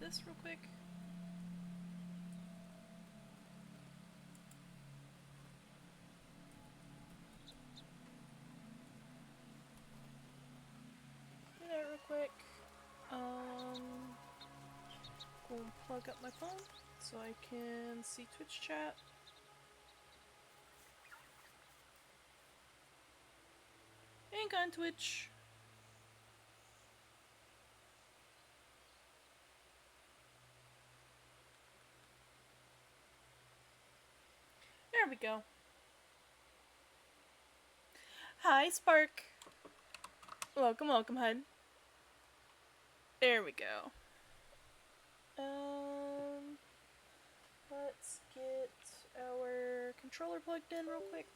this real quick? Do that real quick. Go and plug up my phone so I can see Twitch chat. Ain't on Twitch. There we go. Hi, Spark. Welcome, welcome, hun. There we go. Let's get our controller plugged in real quick.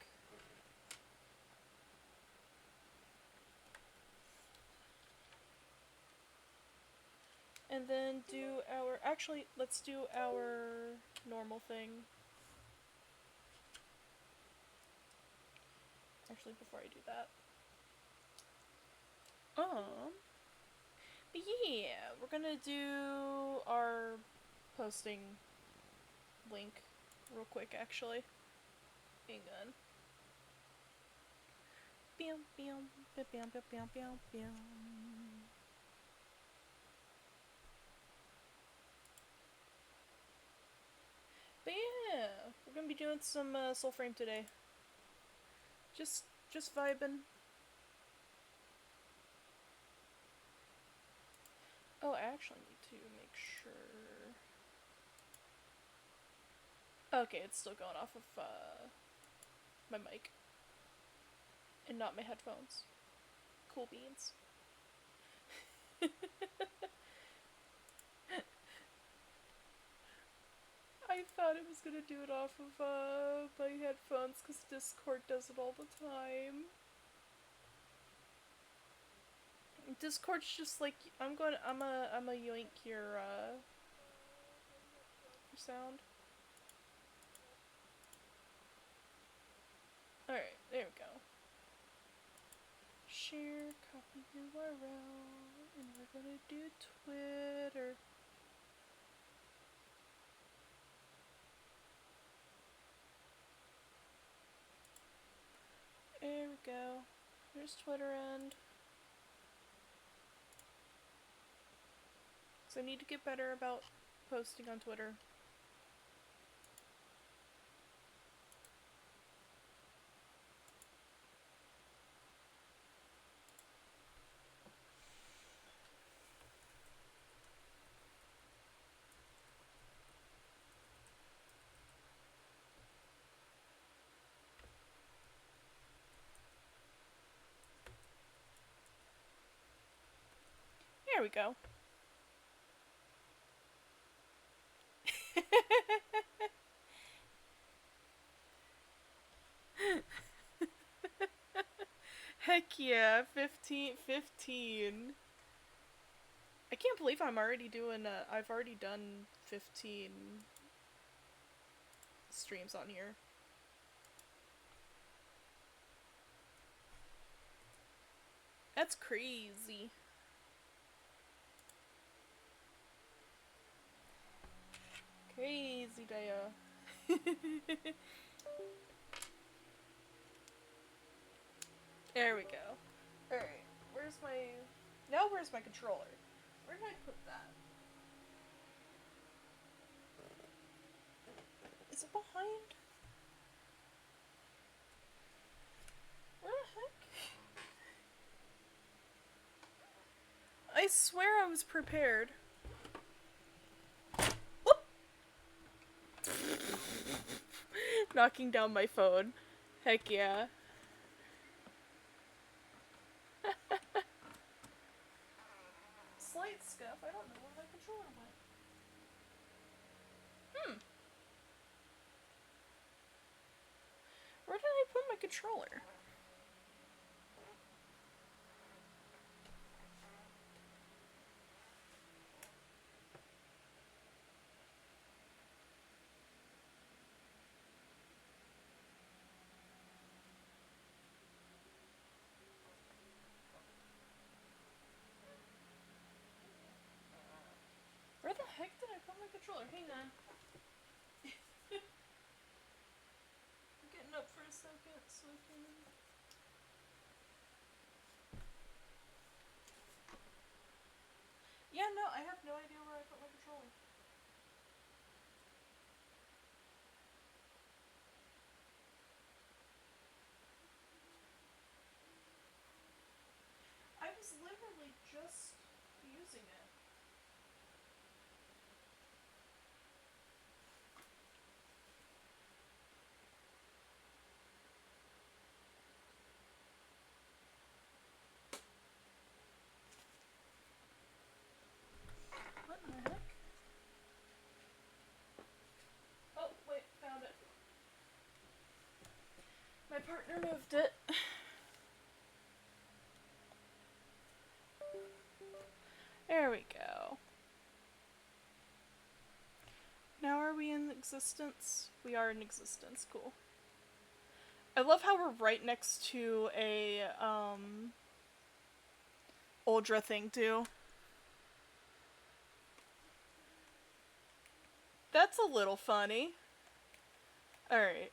And then do our... Actually, let's do our normal thing. Actually, before I do that. But yeah, we're gonna do our posting link real quick, actually. Hang on. Bam, bam, bam, bam, bam, bam, bam. But yeah, we're gonna be doing some Soulframe today. Just vibing. Oh, I actually need to make sure. Okay, it's still going off of my mic and not my headphones. Cool beans. I thought it was gonna do it off of my headphones because Discord does it all the time. Discord's just like I'm a yoink your sound. Alright, there we go. Share, copy URL, and we're gonna do Twitter. There we go. There's Twitter end. So I need to get better about posting on Twitter. There we go. Heck yeah, 15. I can't believe I'm already doing, I've already done 15 streams on here. That's crazy. Crazy Daya. There we go. Alright, where's my controller? Where did I put that? Is it behind? Where the heck? I swear I was prepared. Whoop! Knocking down my phone. Heck yeah. Slight scuff. I don't know where my controller went. Where did I put my controller? Where the heck did I put my controller? Hang on. I'm getting up for a second so I can... Yeah, no, I have no idea where I put my controller. I was literally just using it. What in the heck? Oh, wait, found it. My partner moved it. There we go. Now are we in existence? We are in existence, cool. I love how we're right next to a, Uldra thing, too. That's a little funny. Alright.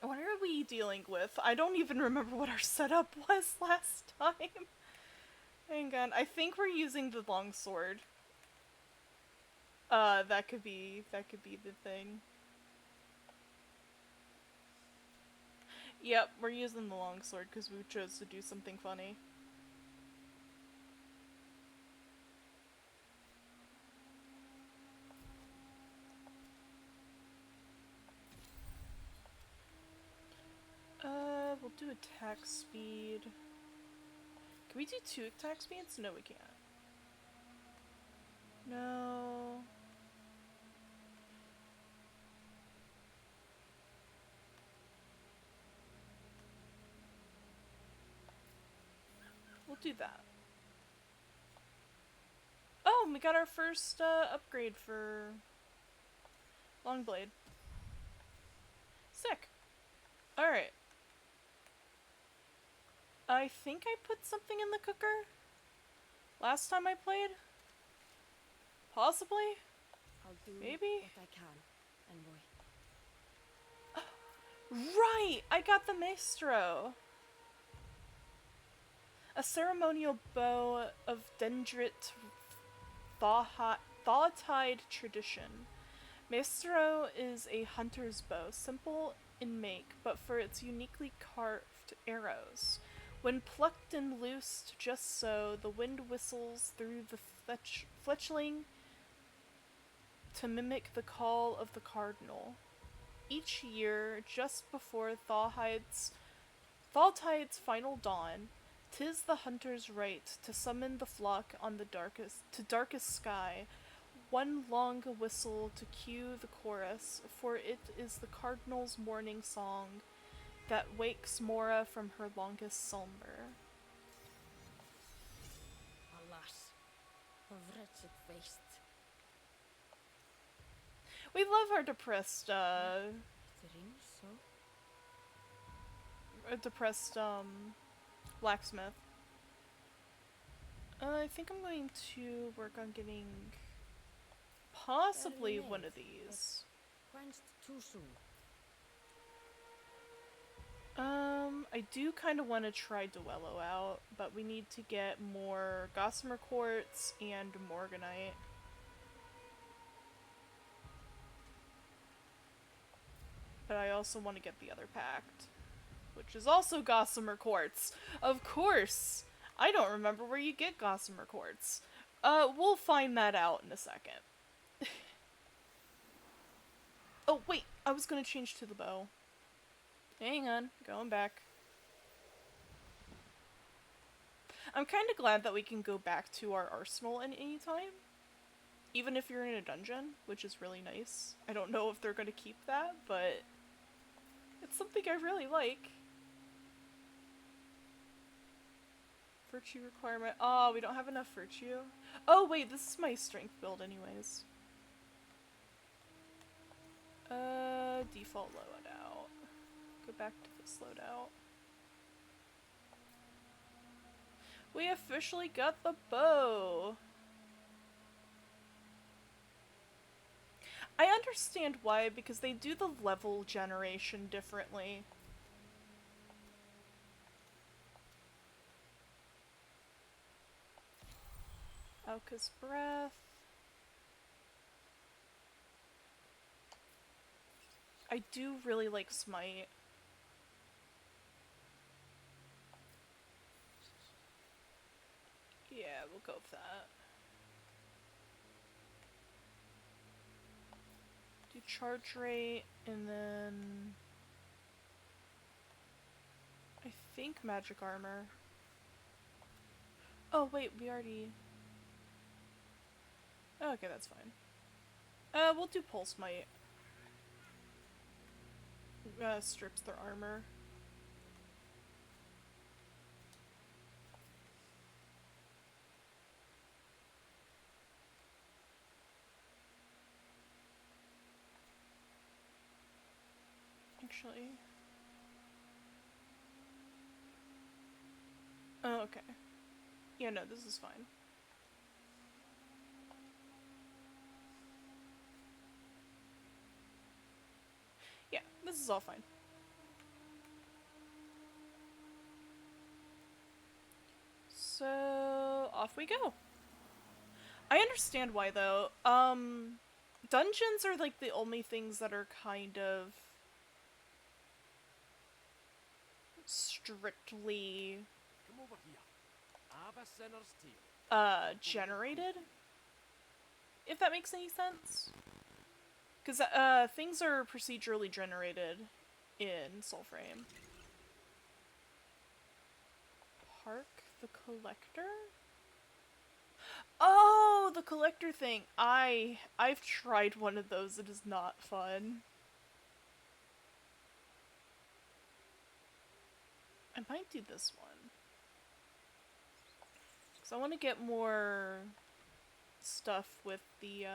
What are we dealing with? I don't even remember what our setup was last time. Hang on, I think we're using the longsword. That could be the thing. Yep, we're using the longsword because we chose to do something funny. We'll do attack speed. Can we do 2 attack speeds? No, we can't. No. We'll do that. Oh, we got our first upgrade for Longblade. Sick. Alright. I think I put something in the cooker last time I played. Possibly. I'll do Maybe. what I can, envoy. Right! I got the maestro. A ceremonial bow of Dendrit Thawtide tradition. Maestro is a hunter's bow, simple in make, but for its uniquely carved arrows. When plucked and loosed just so, the wind whistles through the fletchling to mimic the call of the cardinal. Each year, just before Thawtide's final dawn, 'tis the hunter's right to summon the flock on the darkest sky, one long whistle to cue the chorus, for it is the cardinal's morning song that wakes Mora from her longest slumber. Alas, of wretched waste. We love our depressed, It rings so. depressed, blacksmith. I think I'm going to work on getting possibly one of these. Quenched too soon. I do kind of want to try Duello out, but we need to get more Gossamer Quartz and Morganite. But I also want to get the other pact, which is also Gossamer Quartz. Of course! I don't remember where you get Gossamer Quartz. We'll find that out in a second. Oh, wait! I was gonna change to the bow. Hang on, going back. I'm kind of glad that we can go back to our arsenal at any time. Even if you're in a dungeon, which is really nice. I don't know if they're gonna keep that, but it's something I really like. Virtue requirement. Oh, we don't have enough virtue. Oh, wait, this is my strength build anyways. Default loadout. Go back to this loadout. We officially got the bow! I understand why, because they do the level generation differently. Auka's breath. I do really like Smite. Yeah, we'll go with that. Do charge rate, and then I think magic armor. Oh wait, we already... Oh, okay, that's fine. We'll do pulse might. Strips their armor. Actually... Oh, okay. Yeah, no, this is fine. Yeah, this is all fine. So, off we go. I understand why, though. Dungeons are, like, the only things that are kind of strictly, Come over here. Avicenna's tale. generated? If that makes any sense. Because, things are procedurally generated in Soulframe. Hark the Collector? Oh, the collector thing. I've tried one of those. It is not fun. I might do this one. Because I want to get more stuff with the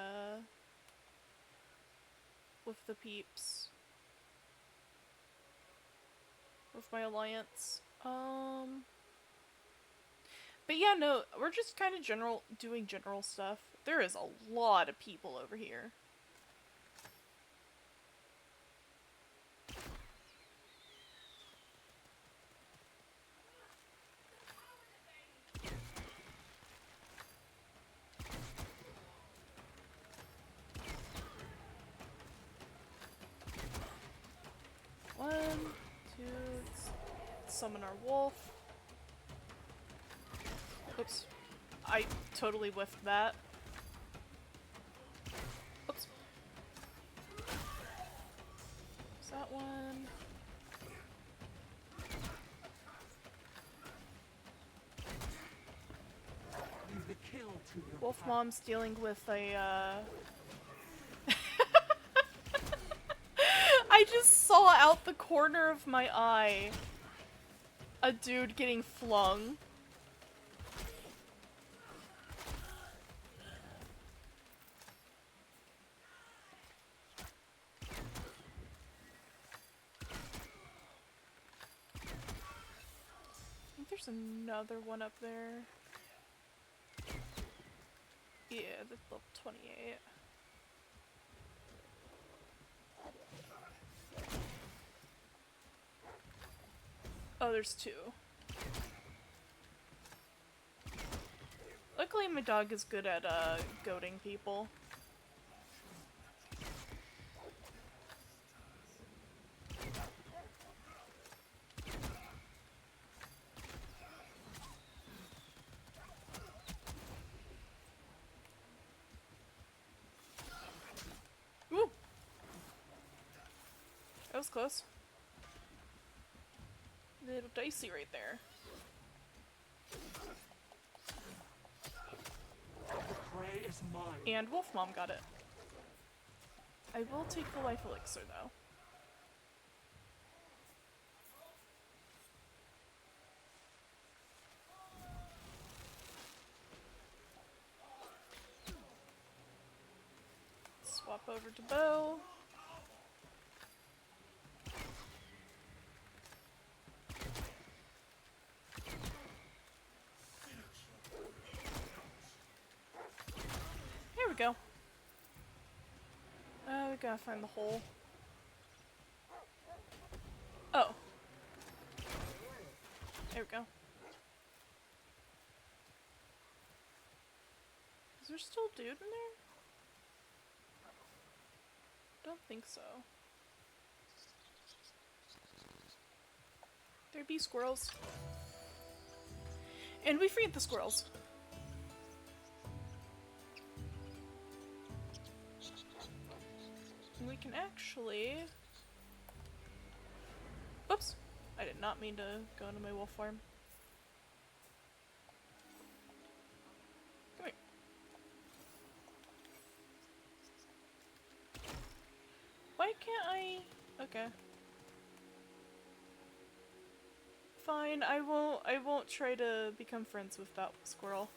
peeps. With my alliance. But yeah, no, we're just kind of doing general stuff. There is a lot of people over here. One, two, summon our wolf. Oops. I totally whiffed that. Oops. Is that one? Wolf Mom's dealing with a, I just saw out the corner of my eye a dude getting flung. I think there's another one up there. Yeah, that's level 28. Oh, there's two. Luckily my dog is good at, goading people. Ooh! That was close. A little dicey right there. Is mine. And Wolf Mom got it. I will take the life elixir though. Swap over to bow. Here we go. We gotta find the hole. Oh. There we go. Is there still dude in there? Don't think so. There be squirrels. And we freed the squirrels. And we can actually... Oops! I did not mean to go into my wolf farm. Come here. Why can't I... Okay. Fine, I won't try to become friends with that squirrel.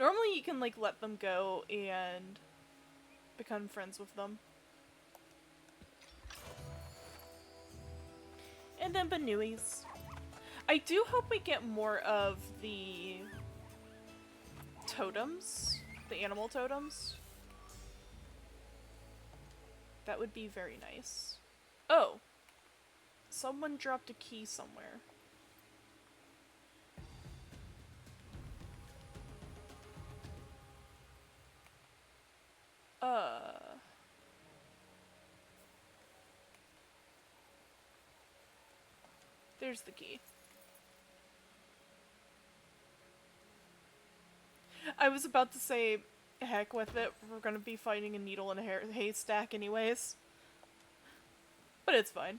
Normally you can, like, let them go and become friends with them. And then Banuis. I do hope we get more of the totems, the animal totems. That would be very nice. Oh! Someone dropped a key somewhere. There's the key. I was about to say, heck with it, we're gonna be finding a needle in a haystack anyways. But it's fine.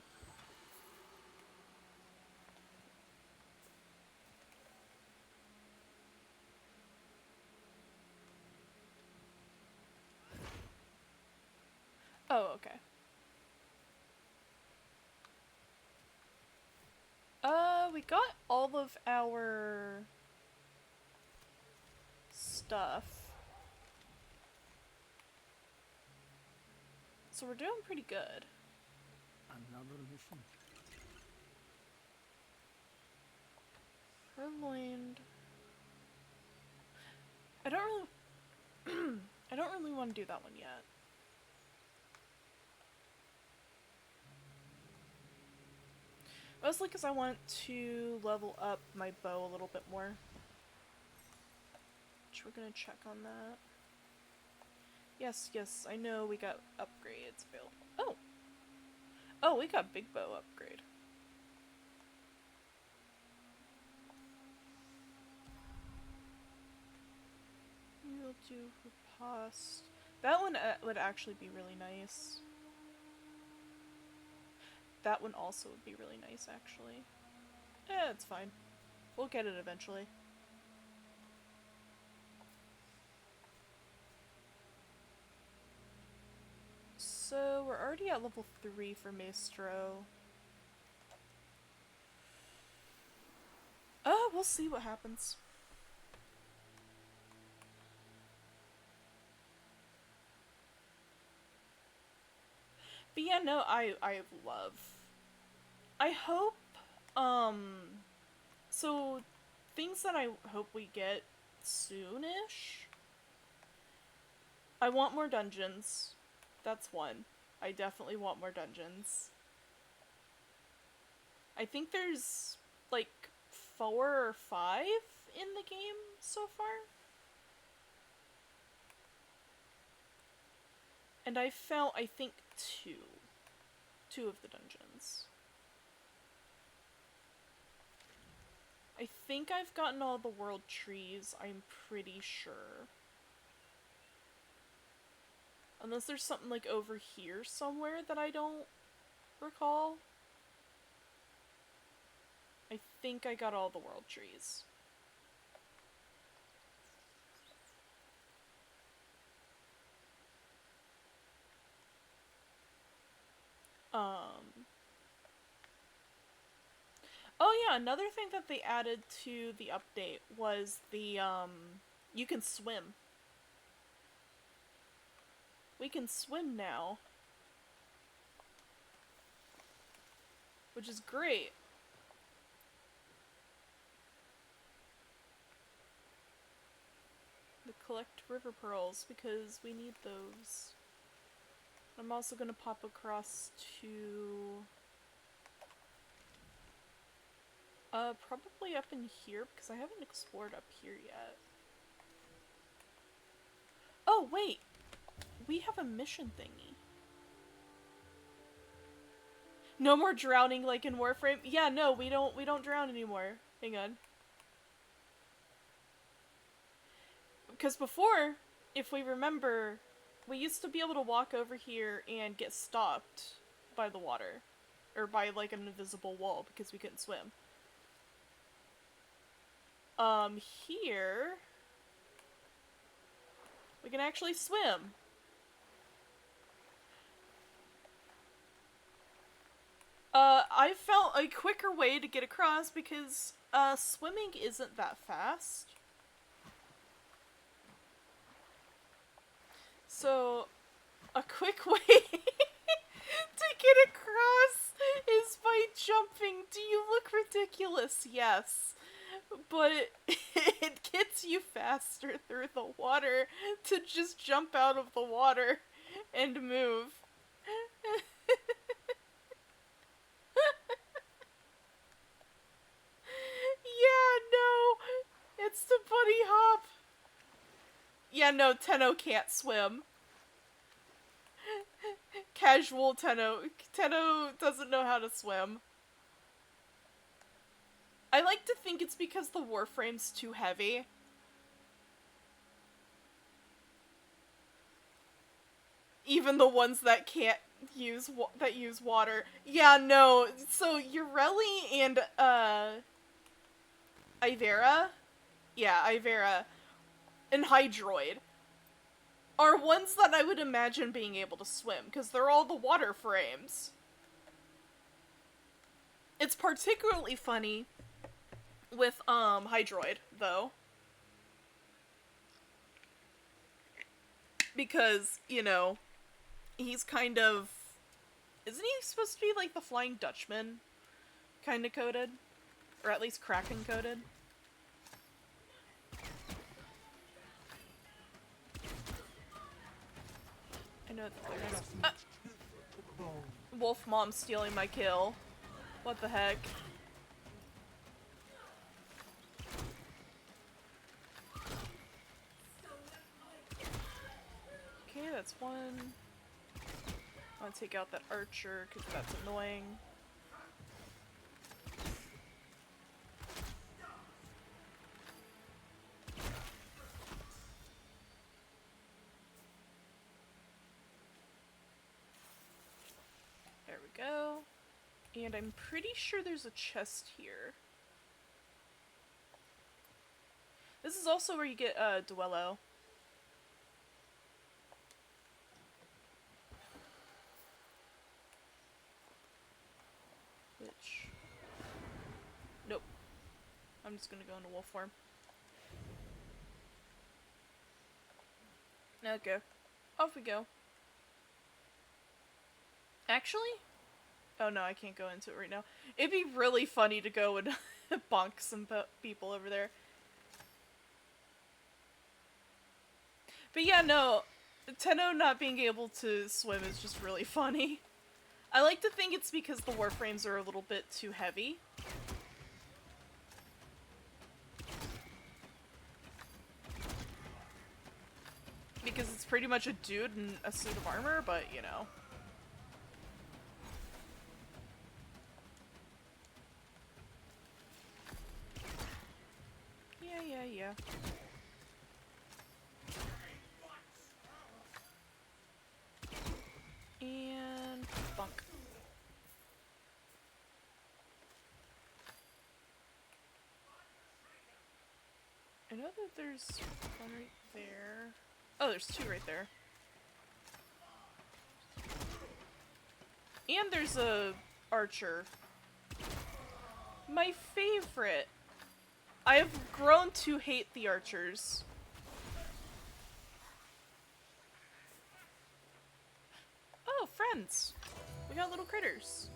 Oh, okay. We got all of our stuff. So we're doing pretty good. Another mission. Purloined. I don't really I don't really want to do that one yet. Mostly because I want to level up my bow a little bit more. Which we're gonna check on that. Yes, yes, I know we got upgrades available. Oh! Oh, we got big bow upgrade. We'll do riposte. That one would actually be really nice. That one also would be really nice, actually. It's fine. We'll get it eventually. So, we're already at level 3 for Maestro. We'll see what happens. But yeah, no, I love... I hope, so, things that I hope we get soonish. I want more dungeons. That's one. I definitely want more dungeons. I think there's, like, 4 or 5 in the game so far. And I found, I think, 2. 2 of the dungeons. I think I've gotten all the world trees, I'm pretty sure. Unless there's something like over here somewhere that I don't recall. I think I got all the world trees. Oh yeah, another thing that they added to the update was the, you can swim. We can swim now. Which is great. The collect river pearls because we need those. I'm also gonna pop across to probably up in here because I haven't explored up here yet. Oh wait, we have a mission thingy. No more drowning like in Warframe. Yeah, no, we don't drown anymore. Hang on. Because before, if we remember, we used to be able to walk over here and get stopped by the water. Or by like an invisible wall because we couldn't swim. Here we can actually swim. I found a quicker way to get across because swimming isn't that fast. So a quick way to get across is by jumping. Do you look ridiculous? Yes. But it gets you faster through the water to just jump out of the water and move. Yeah, no. It's the bunny hop. Yeah, no, Tenno can't swim. Casual Tenno. Tenno doesn't know how to swim. I like to think it's because the Warframe's too heavy. Even the ones that can't use use water. Yeah, no. So Ureli and Ivera, yeah, Ivera, and Hydroid are ones that I would imagine being able to swim because they're all the water frames. It's particularly funny with Hydroid though, because you know he's kind of, isn't he supposed to be like the Flying Dutchman kind of coded, or at least Kraken coded? I know that there's Wolf Mom stealing my kill. What the heck? Okay, that's one. I want to take out that archer because that's annoying. There we go. And I'm pretty sure there's a chest here. This is also where you get Duello. Which... Nope. I'm just gonna go into wolf form. Okay. Off we go. Actually? Oh no, I can't go into it right now. It'd be really funny to go and bonk some people over there. But yeah, no. Tenno not being able to swim is just really funny. I like to think it's because the warframes are a little bit too heavy. Because it's pretty much a dude in a suit of armor, but you know. Yeah. And bunk. I know that there's one right there. Oh, there's two right there. And there's a archer. My favorite. I have grown to hate the archers. Oh, friends. We got little critters.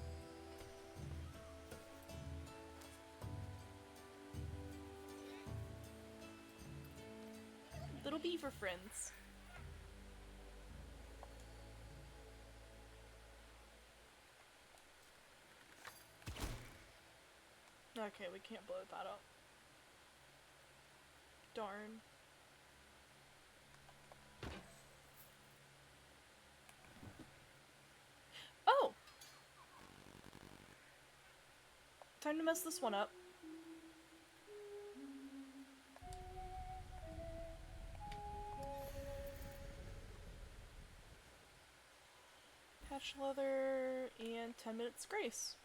Little beaver friends. Okay, we can't blow that up. Darn. Oh! Time to mess this one up. Patch leather and 10 minutes grace.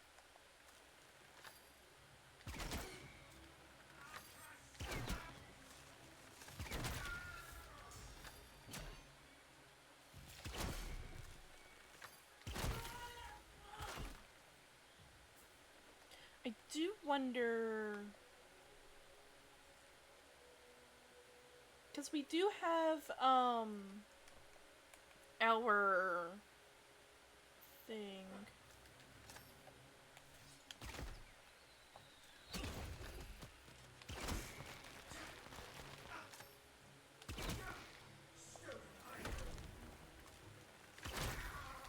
I do wonder... because we do have, our thing.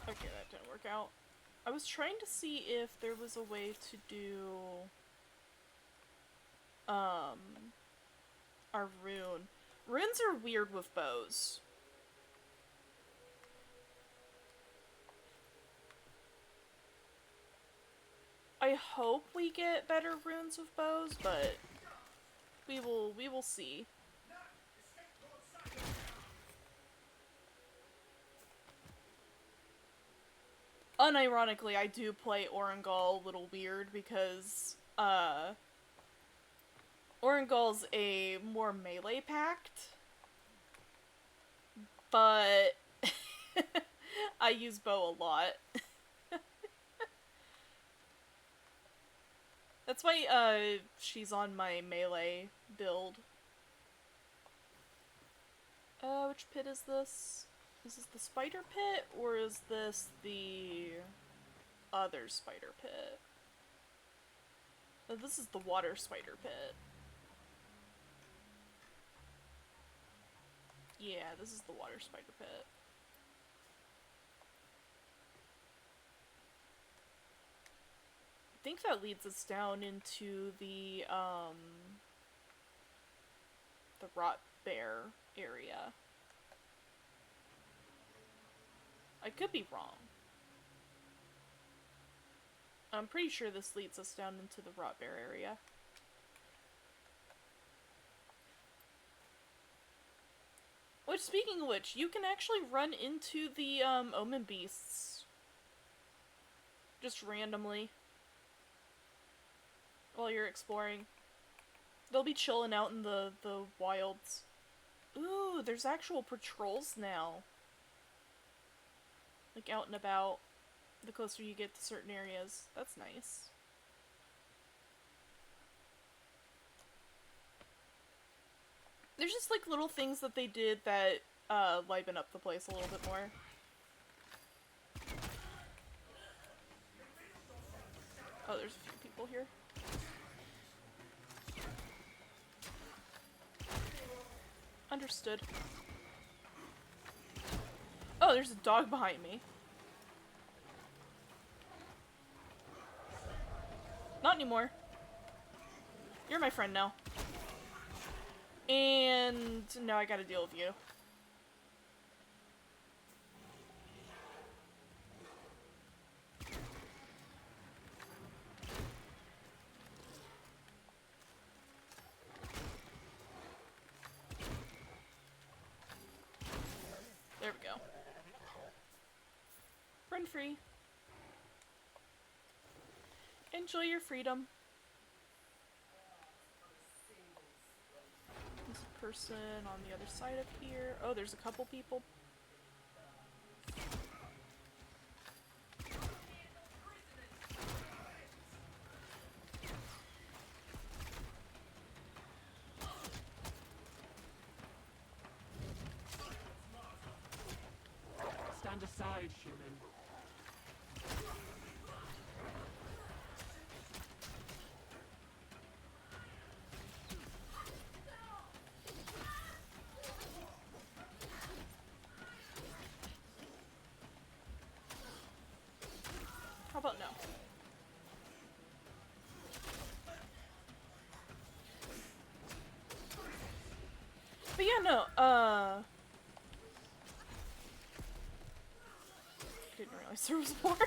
Okay, that didn't work out. I was trying to see if there was a way to do, our rune. Runes are weird with bows. I hope we get better runes with bows, but we will see. Unironically, I do play Orengal a little weird because, Orengal's a more melee pact, but I use bow a lot. That's why, she's on my melee build. Which pit is this? Is this the spider pit, or is this the other spider pit? Oh, this is the water spider pit. Yeah, this is the water spider pit. I think that leads us down into the rot bear area. I could be wrong. I'm pretty sure this leads us down into the rot bear area. Which, speaking of which, you can actually run into the omen beasts just randomly while you're exploring. They'll be chilling out in the wilds. Ooh, there's actual patrols now. Like, out and about, the closer you get to certain areas. That's nice. There's just, like, little things that they did that, liven up the place a little bit more. Oh, there's a few people here. Understood. Oh, there's a dog behind me. Not anymore. You're my friend now. And now I gotta deal with you. There we go. Run free. Enjoy your freedom. There's a person on the other side of here. Oh, there's a couple people. Stand aside, human. no, didn't realize there was more.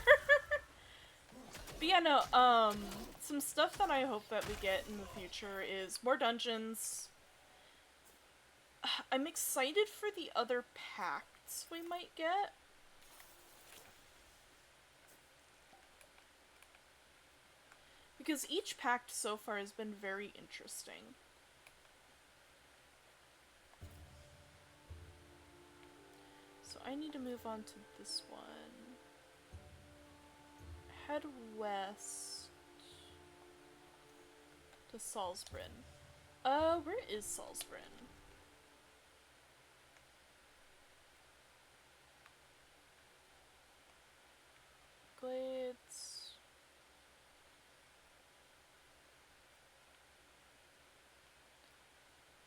But yeah, no, some stuff that I hope that we get in the future is more dungeons. I'm excited for the other pacts we might get. Because each pact so far has been very interesting. So I need to move on to this one. Head west to Soulframe. Where is Soulframe? Glades.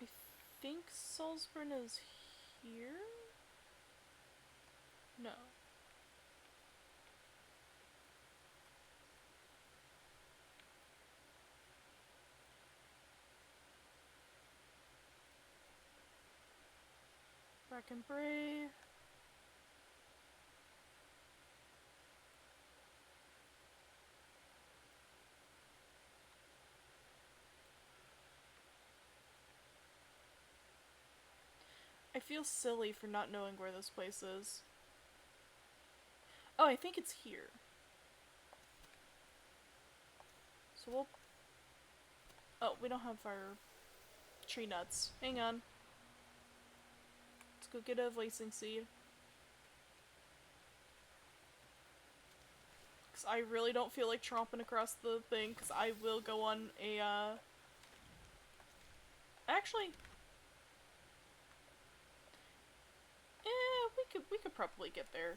I think Soulframe is here? No. Bracken Bray. I feel silly for not knowing where this place is. Oh, I think it's here. So we'll... Oh, we don't have our tree nuts. Hang on. Let's go get a voicing seed. Because I really don't feel like tromping across the thing, because I will go on a, Actually... we could probably get there.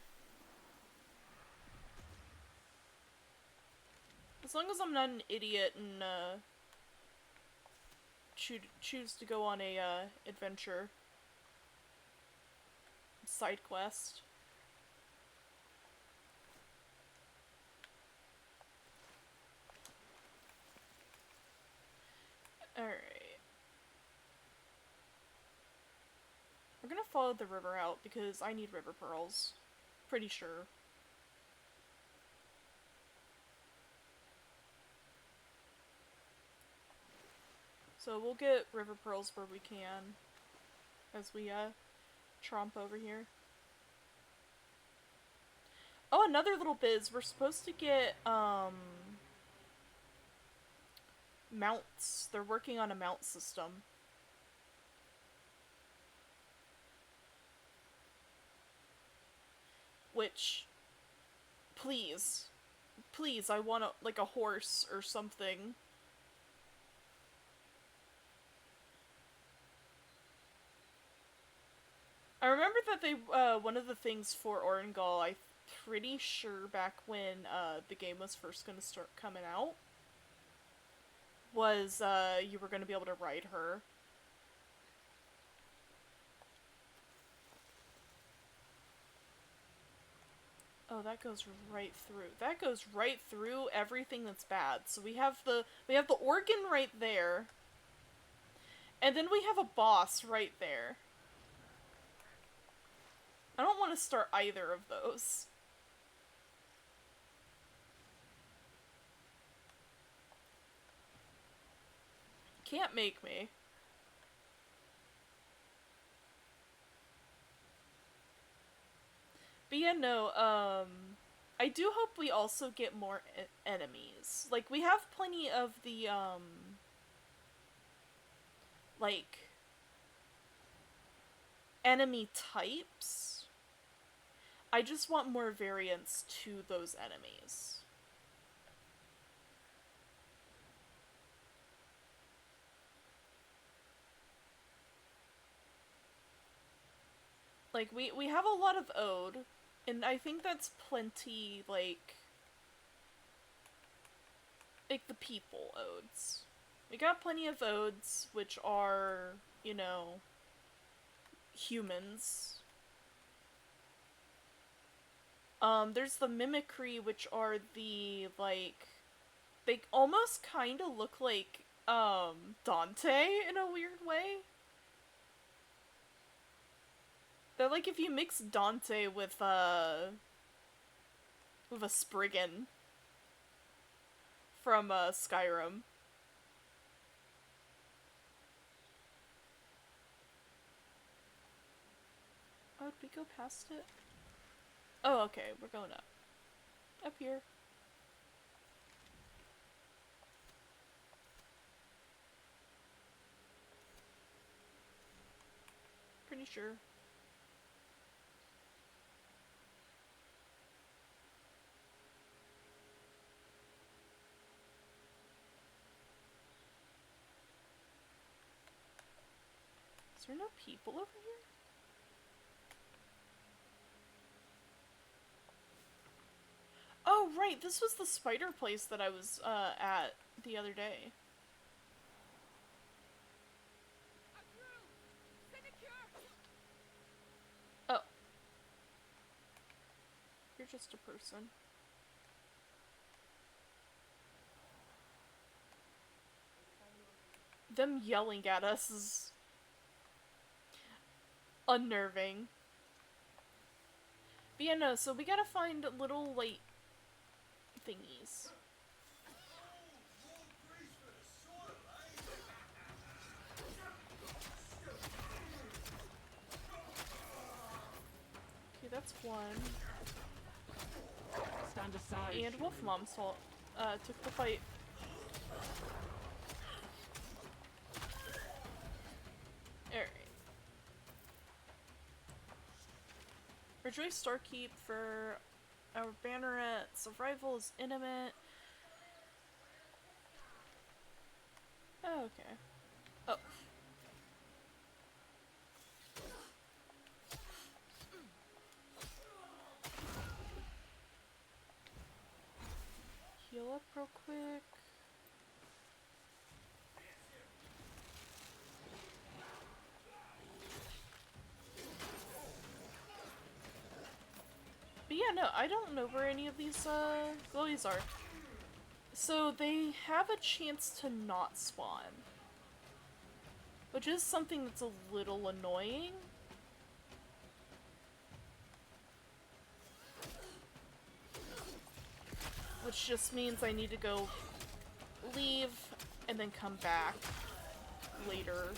As long as I'm not an idiot and, choose to go on a, adventure. Side quest. Alright. We're gonna follow the river out because I need river pearls. Pretty sure. So we'll get river pearls where we can as we tromp over here. Oh, another little biz. We're supposed to get mounts. They're working on a mount system. Which, please, I want like a horse or something. I remember that they, one of the things for Orangol, I'm pretty sure back when, the game was first gonna start coming out, was, you were gonna be able to ride her. Oh, that goes right through. That goes right through everything that's bad. So we have the organ right there. And then we have a boss right there. I don't want to start either of those. Can't make me. But yeah, no, I do hope we also get more enemies. Like, we have plenty of the, like, enemy types. I just want more variants to those enemies. Like, we have a lot of Ode, and I think that's plenty, like the people Odes. We got plenty of Odes, which are, you know, humans. There's the Mimicry, which are the, like, they almost kind of look like, Dante in a weird way. They're like if you mix Dante with a Spriggan from Skyrim. Oh, did we go past it? Oh, okay, we're going up. Up here. Pretty sure. Is there no people over here? Oh, right, this was the spider place that I was at the other day. Oh. You're just a person. Them yelling at us is unnerving. But yeah, no, so we gotta find little, like, thingies. Okay, that's one. Stand aside. And Wolf Mom's fault. Took the fight. Alright. Rejoice Starkeep for our banneret. Survival is intimate. Oh, okay. Oh. Heal up real quick. But yeah, no, I don't know where any of these glowies are. So they have a chance to not spawn. Which is something that's a little annoying. Which just means I need to go leave and then come back later.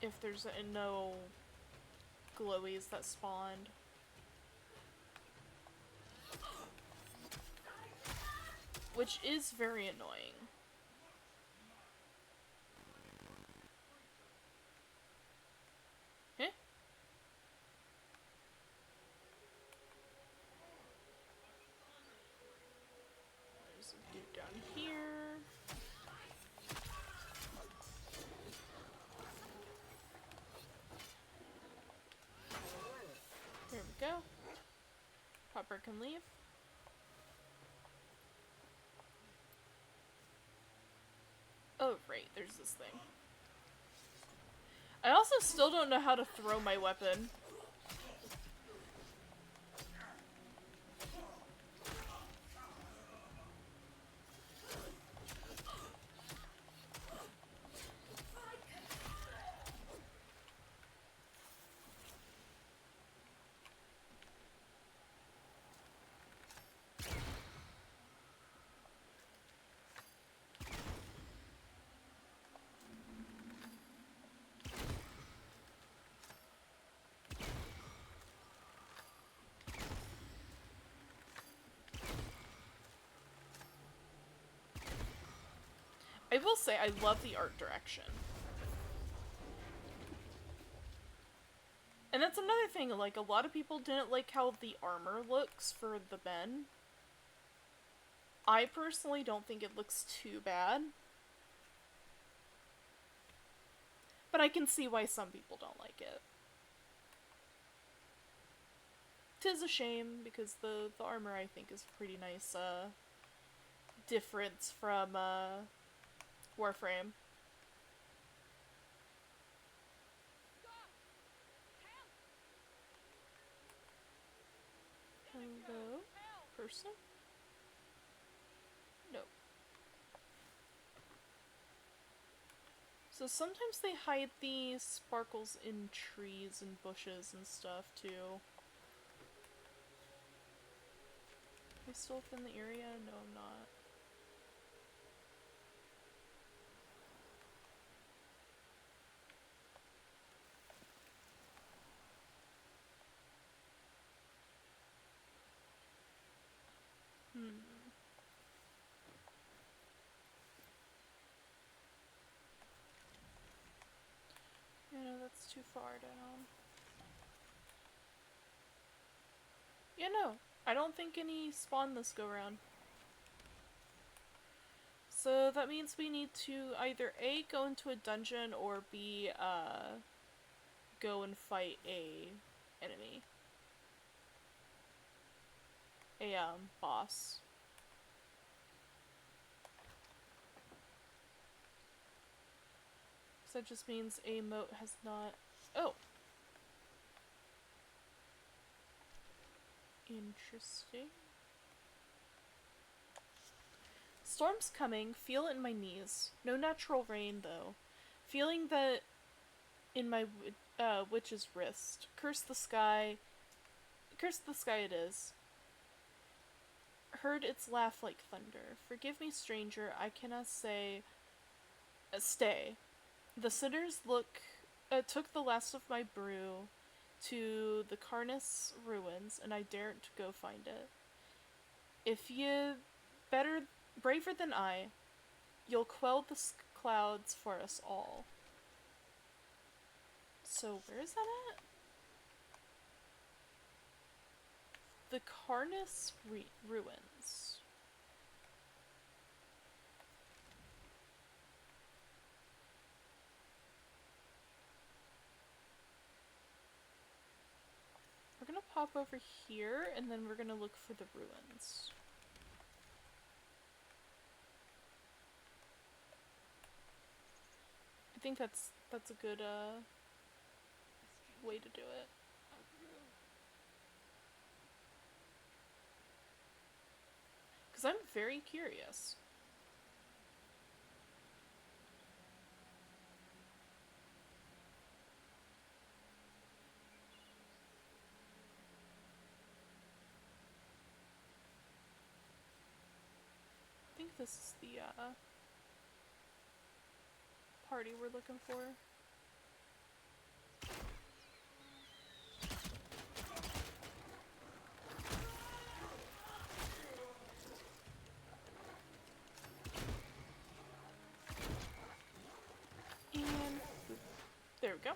If there's no glowies that spawned. Which is very annoying. Eh? There's a dude down here. There we go. Popper can leave. Oh, right, there's this thing. I also still don't know how to throw my weapon. I will say, I love the art direction. And that's another thing, like, a lot of people didn't like how the armor looks for the Ben. I personally don't think it looks too bad. But I can see why some people don't like it. 'Tis a shame, because the armor, I think, is pretty nice, difference from, Warframe. person? Nope. So sometimes they hide these sparkles in trees and bushes and stuff too. Am I still within the area? No, I'm not. Yeah, no, that's too far down. Yeah, no. I don't think any spawn this go round. So that means we need to either A, go into a dungeon, or B, go and fight a enemy. A, boss. So that just means a moat has not... Oh! Interesting. Storm's coming, feel it in my knees. No natural rain, though. Feeling that in my witch's wrist. Curse the sky it is. Heard its laugh like thunder. Forgive me, stranger, I cannot say... stay. The sinners took the last of my brew to the Carnus ruins, and I daren't go find it. If ye braver than I, you'll quell the clouds for us all. So where is that at? The Carnus ruins. We're gonna pop over here, and then we're gonna look for the ruins. I think that's a good way to do it. Because I'm very curious. I think this is the party we're looking for. And there we go.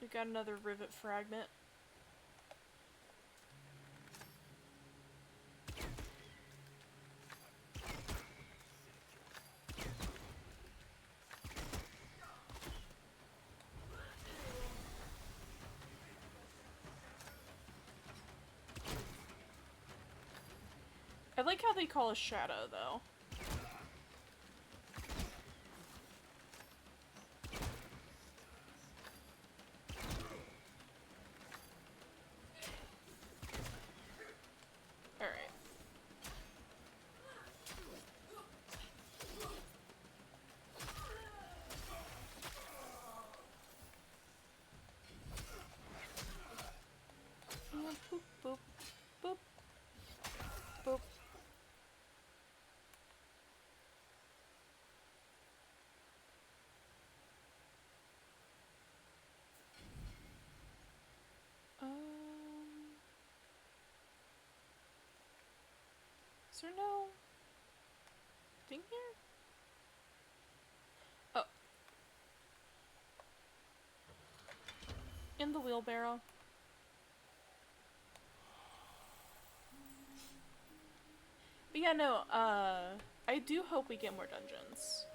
We got another rivet fragment. I like how they call us Shadow, though. Alright. Boop, boop, boop, boop. Is there no thing here? Oh. In the wheelbarrow. But yeah, no, I do hope we get more dungeons.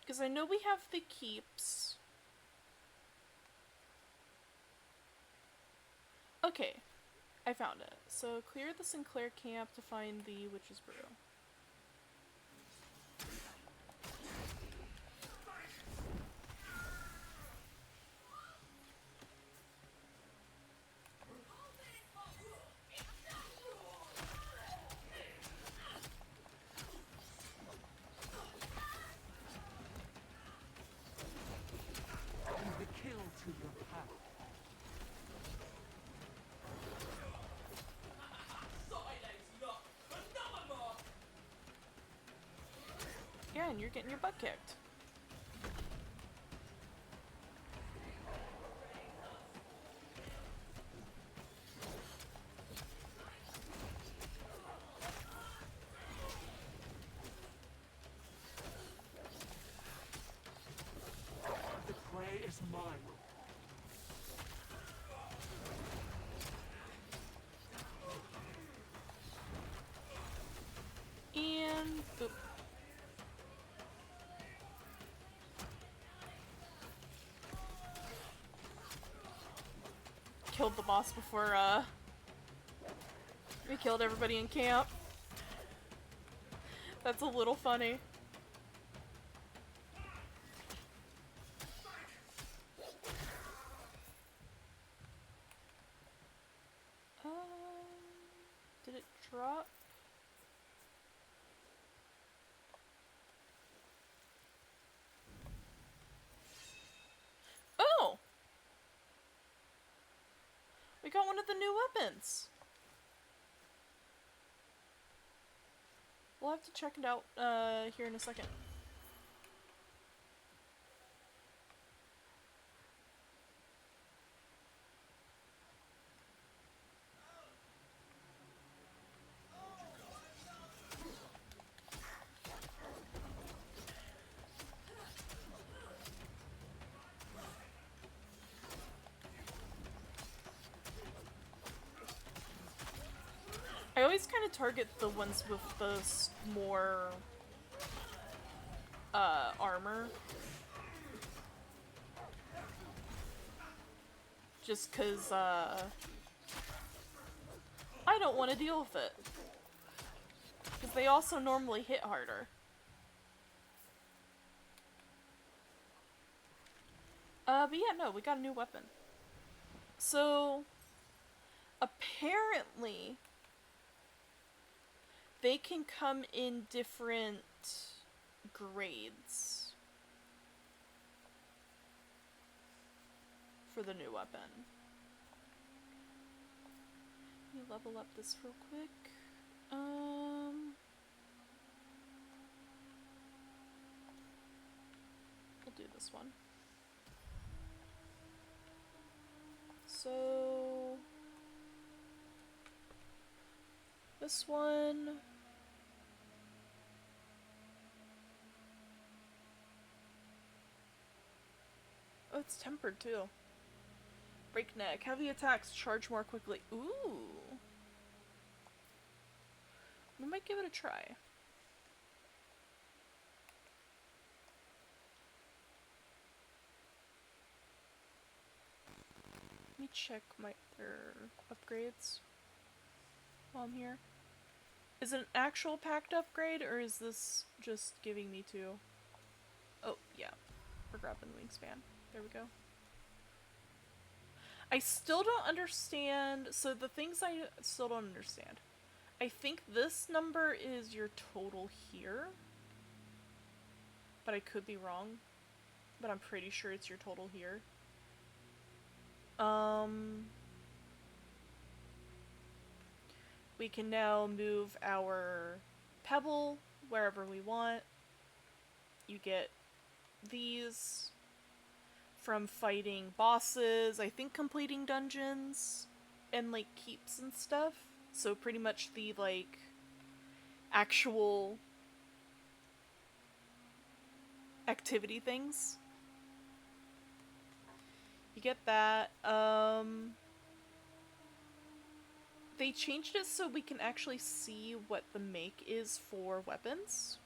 Because I know we have the keeps. Okay. I found it. So clear the Sinclair camp to find the Witch's Brew. Bring the kill to your path. Yeah, and you're getting your butt kicked. The prey is mine. And boop. Killed the boss before we killed everybody in camp. That's a little funny. Did it drop? Oh! We got one of the new weapons. We'll have to check it out here in a second. I always kind of target the ones with the more armor. Just cause I don't want to deal with it. Because they also normally hit harder. But yeah, no, we got a new weapon. So, apparently, they can come in different grades for the new weapon. Let me level up this real quick. We'll do this one. So this one, oh, it's tempered too. Breakneck. Heavy attacks charge more quickly. Ooh. We might give it a try. Let me check their upgrades while I'm here. Is it an actual packed upgrade, or is this just giving me two? Oh, yeah. We're grabbing the wingspan. There we go. I still don't understand. So the things I still don't understand. I think this number is your total here. But I could be wrong. But I'm pretty sure it's your total here. We can now move our pebble wherever we want. You get these from fighting bosses, I think completing dungeons, and like keeps and stuff. So pretty much the like actual activity things. You get that. They changed it so we can actually see what the make is for weapons.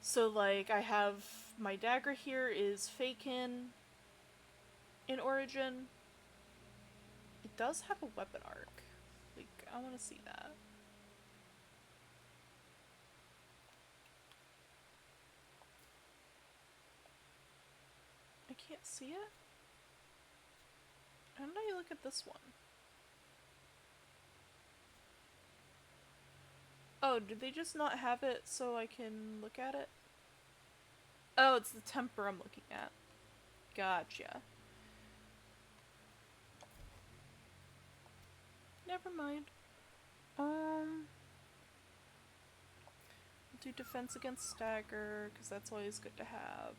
So like I have my dagger here is Fakin in origin. It does have a weapon arc. Like, I want to see that. I can't see it? How did I look at this one? Oh, did they just not have it so I can look at it? Oh, it's the temper I'm looking at. Gotcha. Never mind. Do defense against stagger, because that's always good to have.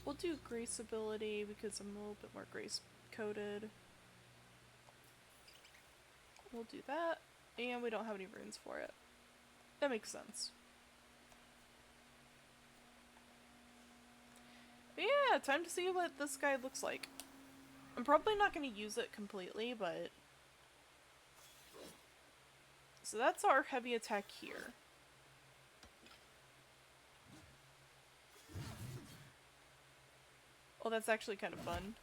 We'll do grace ability because I'm a little bit more grace coded. We'll do that, and we don't have any runes for it. That makes sense. But yeah, time to see what this guy looks like. I'm probably not going to use it completely, but... So that's our heavy attack here. Oh, that's actually kind of fun.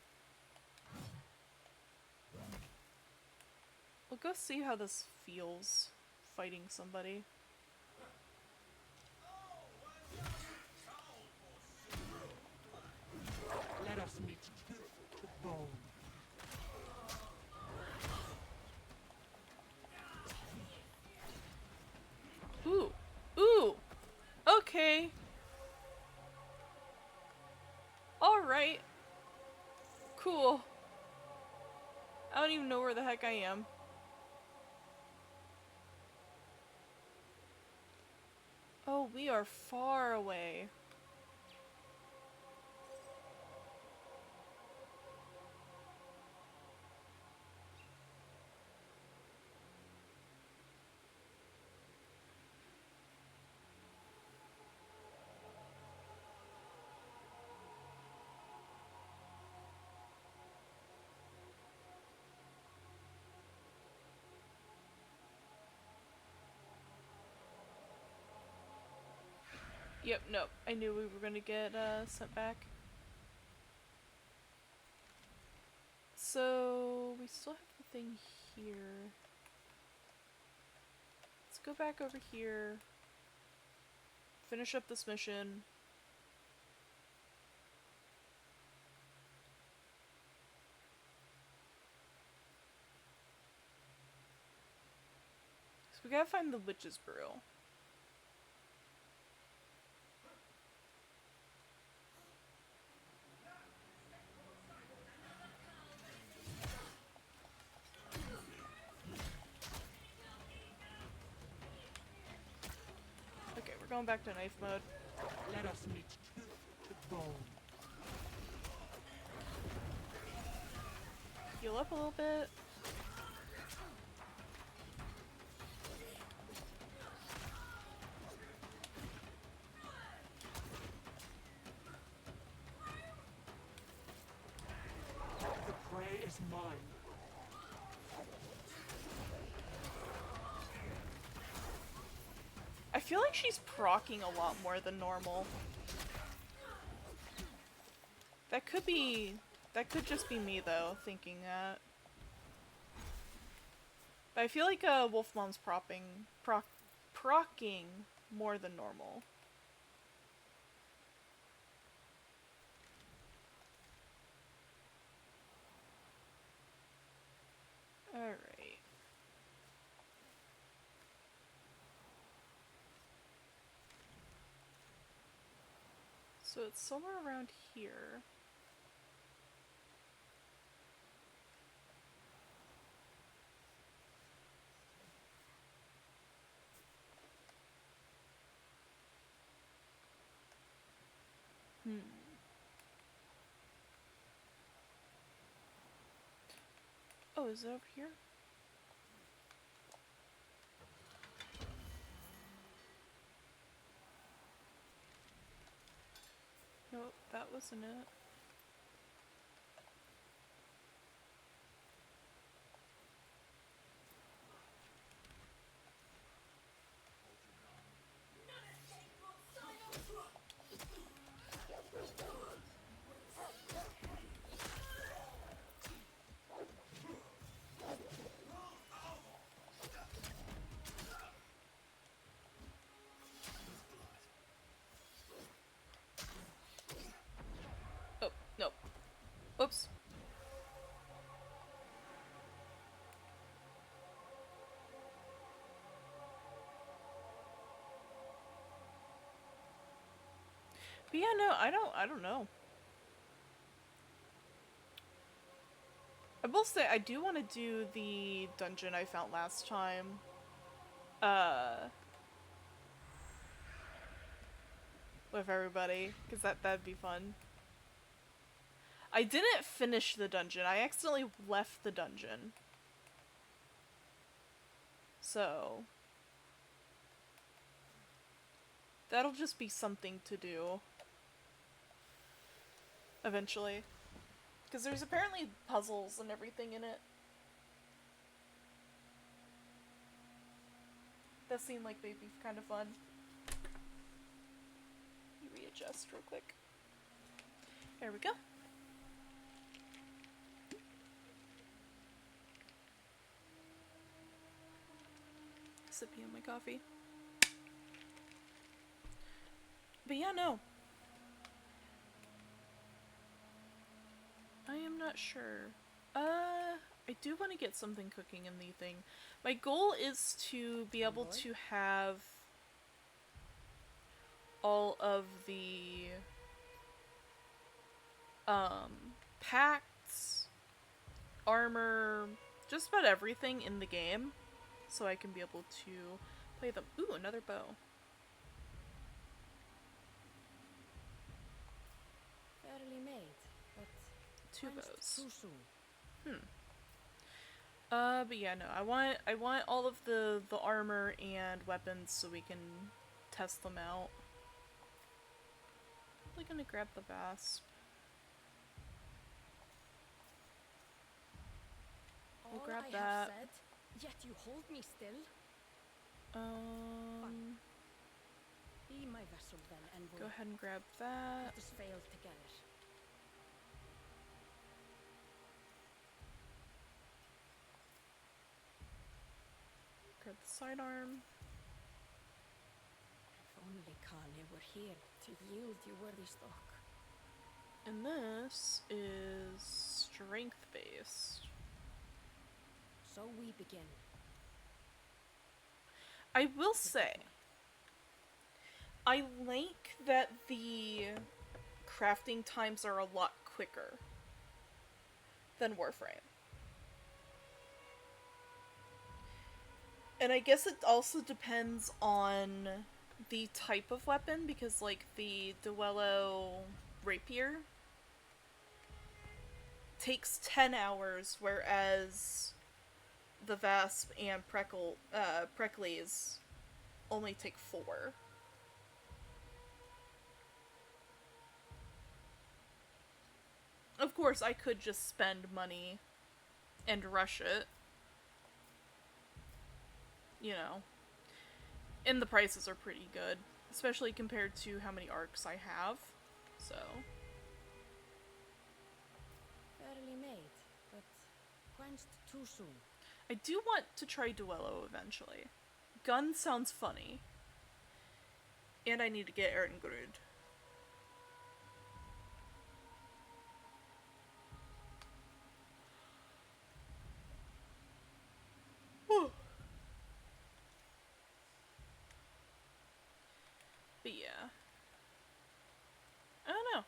We'll go see how this feels, fighting somebody. Let us meet tooth to bone. Ooh. Ooh! Okay. Alright. Cool. I don't even know where the heck I am. Oh, we are far away. Yep, nope. I knew we were gonna get sent back. So, we still have the thing here. Let's go back over here. Finish up this mission. So we gotta find the witch's brew. Okay, we're going back to knife mode. Let us meet tooth to bone. Heal up a little bit. The prey is mine. I feel like she's proccing a lot more than normal. That could just be me though, thinking that. But I feel like Wolf Mom's procking more than normal. Alright. So it's somewhere around here. Oh, is it over here? Nope, that wasn't it. But yeah, no, I don't know. I will say I do want to do the dungeon I found last time. Uh, with everybody, because that'd be fun. I didn't finish the dungeon. I accidentally left the dungeon. So that'll just be something to do eventually. Because there's apparently puzzles and everything in it. That seemed like they'd be kind of fun. Let me readjust real quick. There we go. Sippy on my coffee. But yeah, no. I am not sure. I do want to get something cooking in the thing. My goal is to be able to have all of the packs, armor, just about everything in the game, so I can be able to play them. Ooh, another bow. Fairly made, but Two quenched bows. too soon. But yeah, no, I want all of the armor and weapons so we can test them out. I'm probably gonna grab the Vasp. We'll All grab I that. have said, yet you hold me still. Be my vessel then, envoy. Go ahead and grab that. Let us fail together. Grab the sidearm. If only Kanye were here to yield you worthy stock. And this is strength based. So we begin. I will say, I like that the crafting times are a lot quicker than Warframe. And I guess it also depends on the type of weapon, because like the Duello rapier takes 10 hours, whereas the Vasp and Pricklies only take 4. Of course, I could just spend money and rush it. You know. And the prices are pretty good, especially compared to how many arcs I have. So. Fairly made, but quenched too soon. I do want to try Duello eventually. Gun sounds funny. And I need to get Erdengrud. But yeah. I don't know.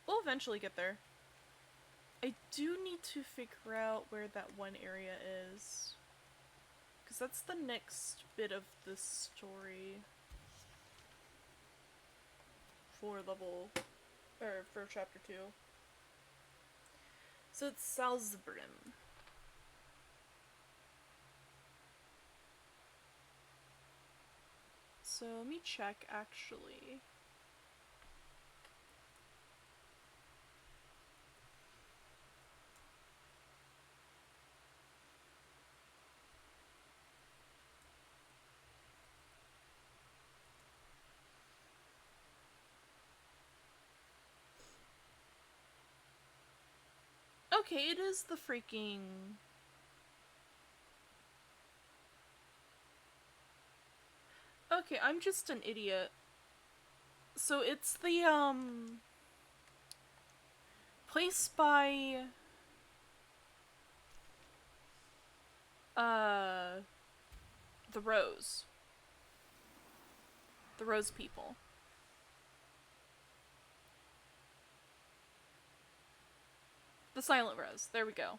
We'll eventually get there. I do need to figure out where that one area is. Because that's the next bit of the story. For chapter 2. So it's Salzbrim. So let me check actually. Okay, it is the freaking... Okay, I'm just an idiot. So it's the, place by... the Rose. The Rose people. The silent rose. There we go.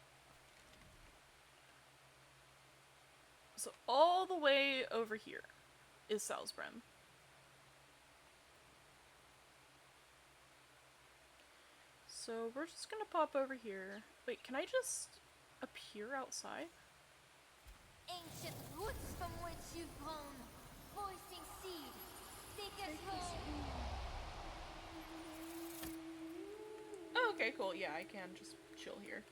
So all the way over here is Soulframe. So we're just gonna pop over here. Wait, can I just appear outside? Ancient roots from which you've grown, voicing seed, take us home. Oh, okay, cool. Yeah, I can just chill here.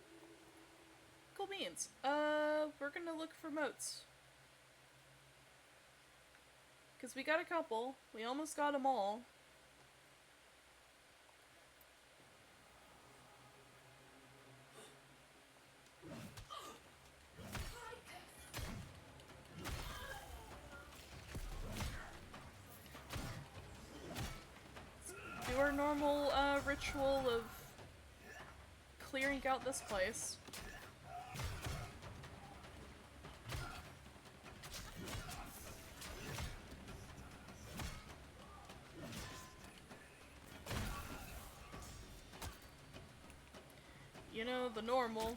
Cool beans. We're gonna look for moats. Because we got a couple. We almost got them all. Let's do our normal ritual of clearing out this place. You know, the normal.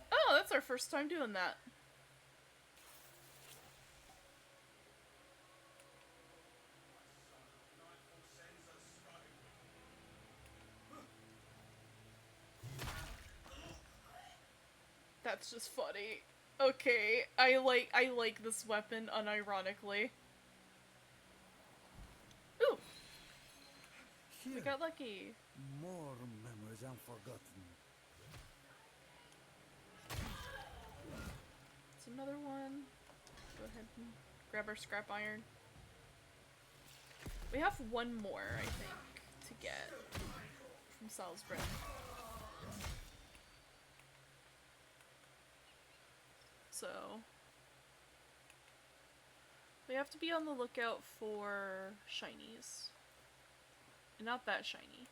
Oh, that's our first time doing that. That's just funny. Okay, I like this weapon unironically. Ooh, we Here, got lucky. more memories unforgotten. It's another one. Go ahead and grab our scrap iron. We have one more, I think, to get from Salisbury. So we have to be on the lookout for shinies. And not that shiny.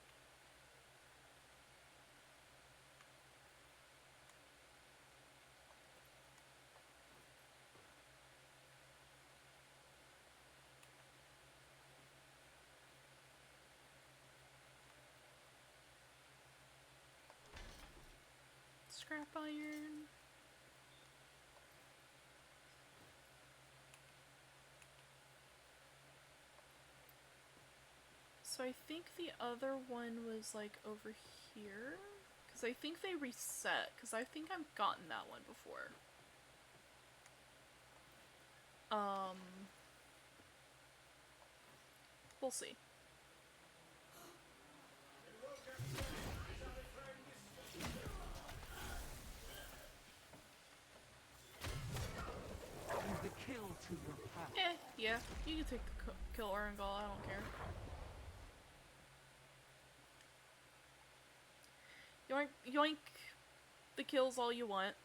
Scrap iron. So I think the other one was like over here. Because I think they reset. Because I think I've gotten that one before. We'll see. Give the kill to your path. Yeah, you can take the kill Orengal, I don't care. Yoink, yoink the kills all you want.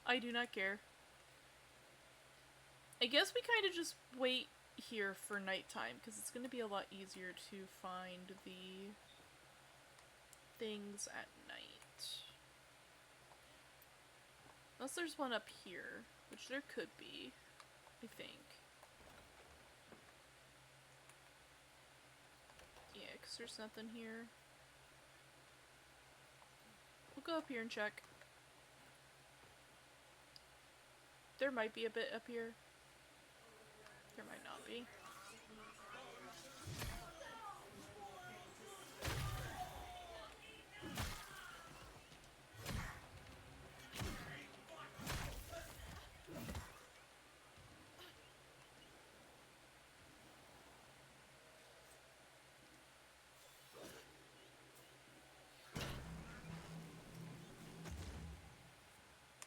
I do not care. I guess we kind of just wait here for nighttime, because it's going to be a lot easier to find the things at night. Unless there's one up here, which there could be, I think. Yeah, because there's nothing here. We'll go up here and check. There might be a bit up here. There might not be.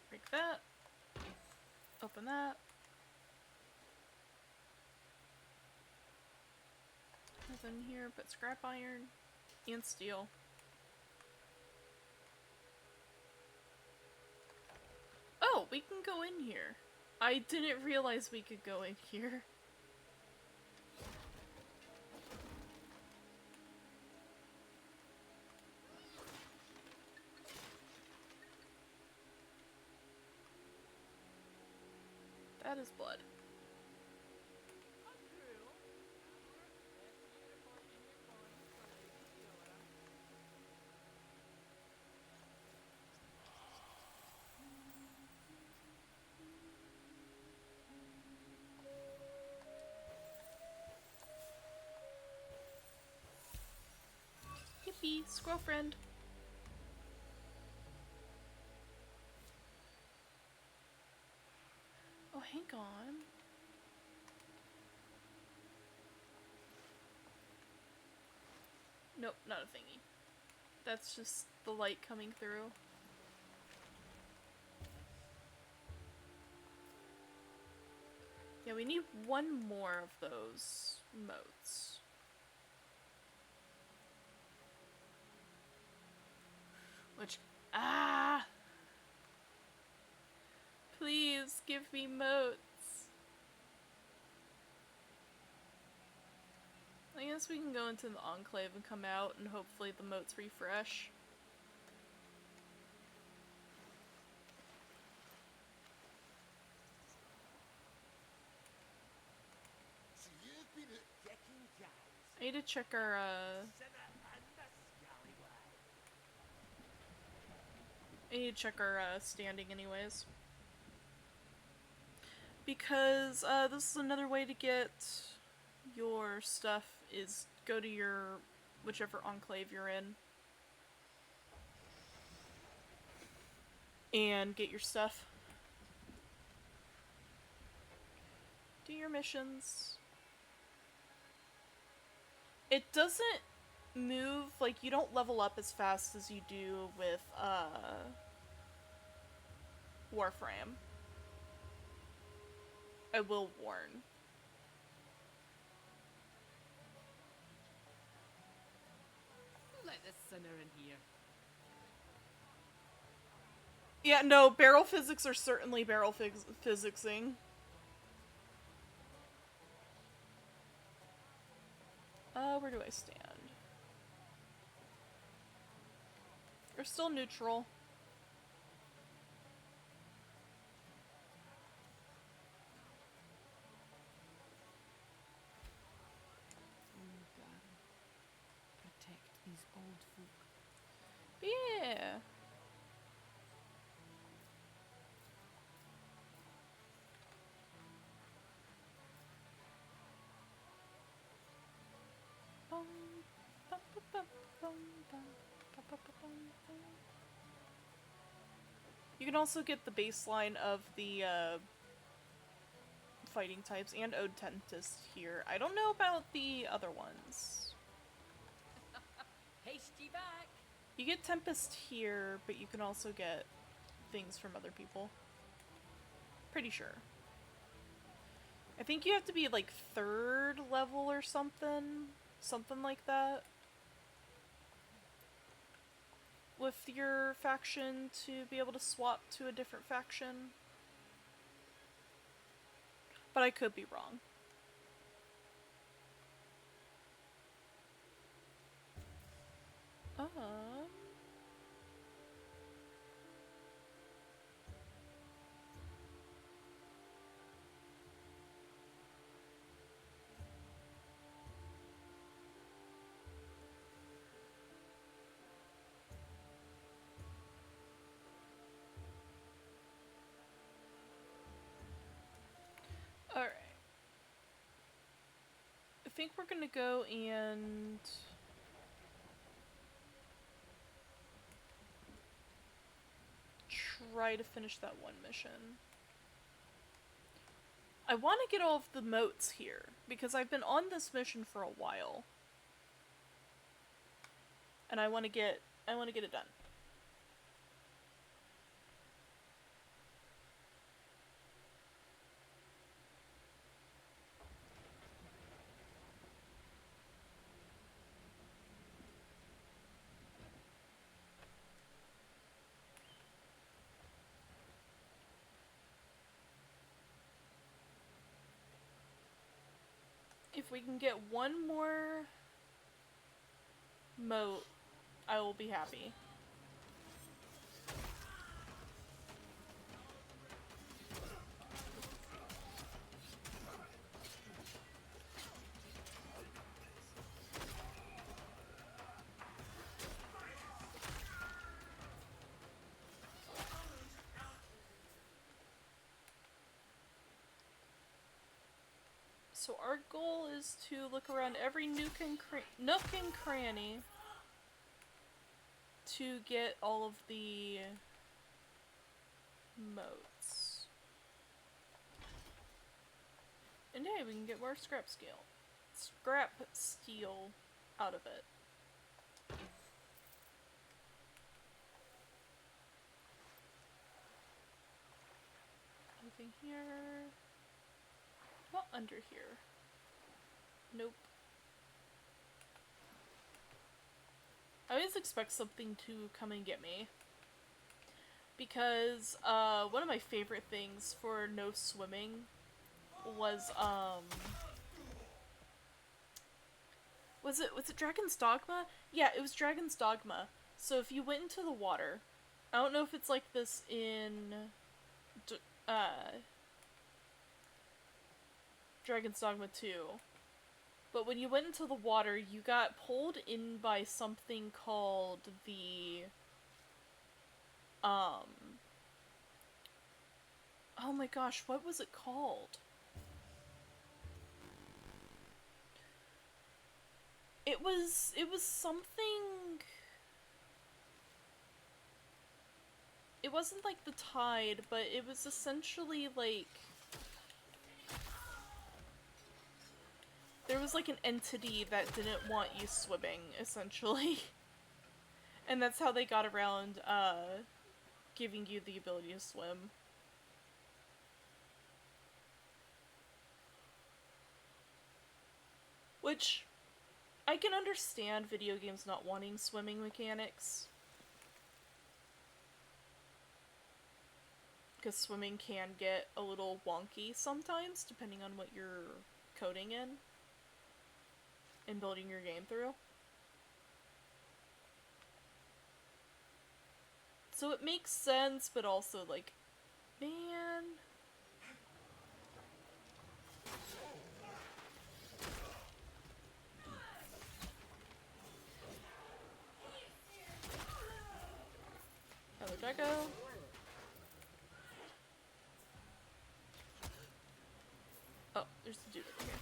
Break that. Open that. Nothing here but scrap iron and steel. Oh, we can go in here. I didn't realize we could go in here. That is blood. Yippee, squirrel friend. Oh, hang on. Nope, not a thingy. That's just the light coming through. Yeah, we need one more of those motes. Which, please give me motes. I guess we can go into the Enclave and come out and hopefully the motes refresh. I need to check our, standing anyways. Because, this is another way to get your stuff, is go to your, whichever Enclave you're in. And get your stuff. Do your missions. It doesn't move, like, you don't level up as fast as you do with, Warframe. I will warn. Let the sinner in here. Yeah, no, barrel physics are certainly barrel physicsing. Where do I stand? We're still neutral. Oh God. Protect these old folk. But yeah. You can also get the baseline of the fighting types and Ode Tempest here. I don't know about the other ones. Hasty back. You get Tempest here, but you can also get things from other people. Pretty sure. I think you have to be like 3rd level or something. Something like that. With your faction to be able to swap to a different faction. But I could be wrong. Alright. I think we're gonna go and try to finish that one mission. I want to get all of the motes here, because I've been on this mission for a while. And I want to get it done. If we can get one more mote, I will be happy. So our goal is to look around every nook and cranny to get all of the motes. And hey, we can get more scrap steel out of it. Anything here? Not under here. Nope. I always expect something to come and get me. Because, one of my favorite things for no swimming was it Dragon's Dogma? Yeah, it was Dragon's Dogma. So if you went into the water, I don't know if it's like this in, Dragon's Dogma 2, but when you went into the water, you got pulled in by something called the, oh my gosh, what was it called? It was something... It wasn't like the tide, but it was essentially like... There was like an entity that didn't want you swimming, essentially. And that's how they got around, giving you the ability to swim. Which, I can understand video games not wanting swimming mechanics. Because swimming can get a little wonky sometimes, depending on what you're coding in and building your game through. So it makes sense, but also like, man... Another Draco. Oh, there's a dude over here.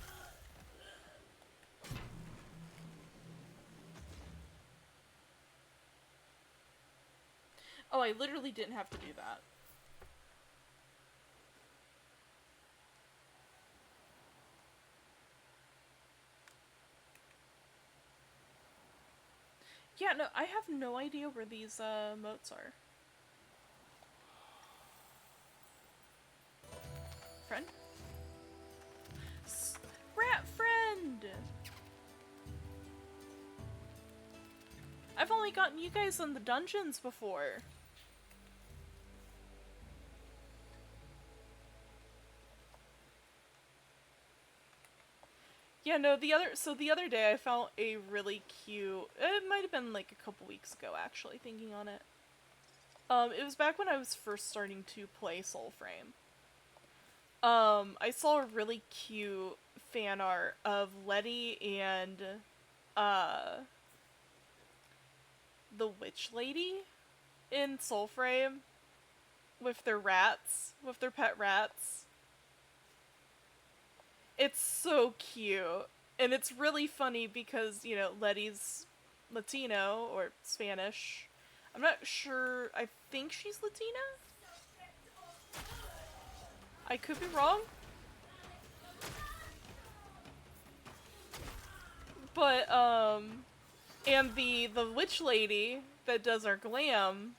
Oh, I literally didn't have to do that. Yeah, no, I have no idea where these, motes are. Friend? Rat friend! I've only gotten you guys in the dungeons before. Yeah, no, the other day I found a really cute, it might have been like a couple weeks ago actually, thinking on it. It was back when I was first starting to play Soulframe. I saw a really cute fan art of Letty and, the witch lady in Soulframe with their rats, with their pet rats. It's so cute. And it's really funny because, you know, Letty's Latino, or Spanish. I'm not sure, I think she's Latina? I could be wrong. But, and the witch lady that does our glam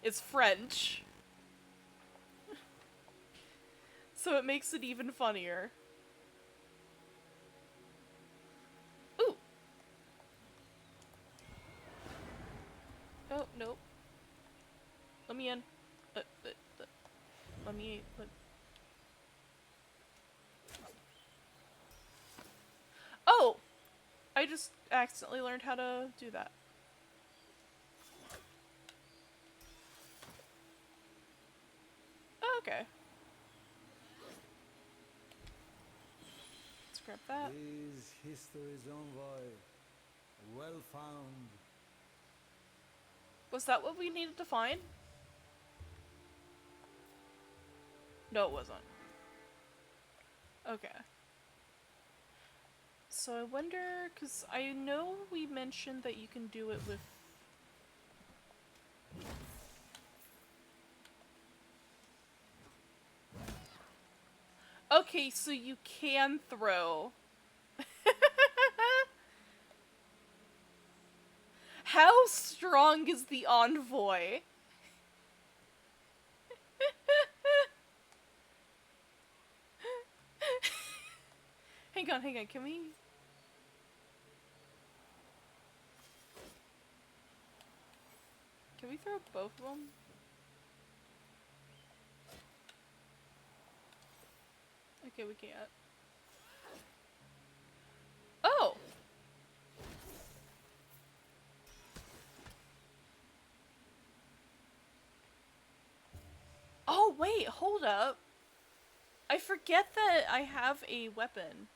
is French. So it makes it even funnier. Ooh! Oh, nope. Let me in. Let me... Oh! I just accidentally learned how to do that. Oh, okay. Let's grab that. Is history's envoy well found? Was that what we needed to find? No, it wasn't. Okay. So I wonder, because I know we mentioned that you can do it with... Okay, so you can throw. How strong is the envoy? Hang on, can we... Can we throw both of them? Okay, we can't. Oh! Oh, wait, hold up. I forget that I have a weapon.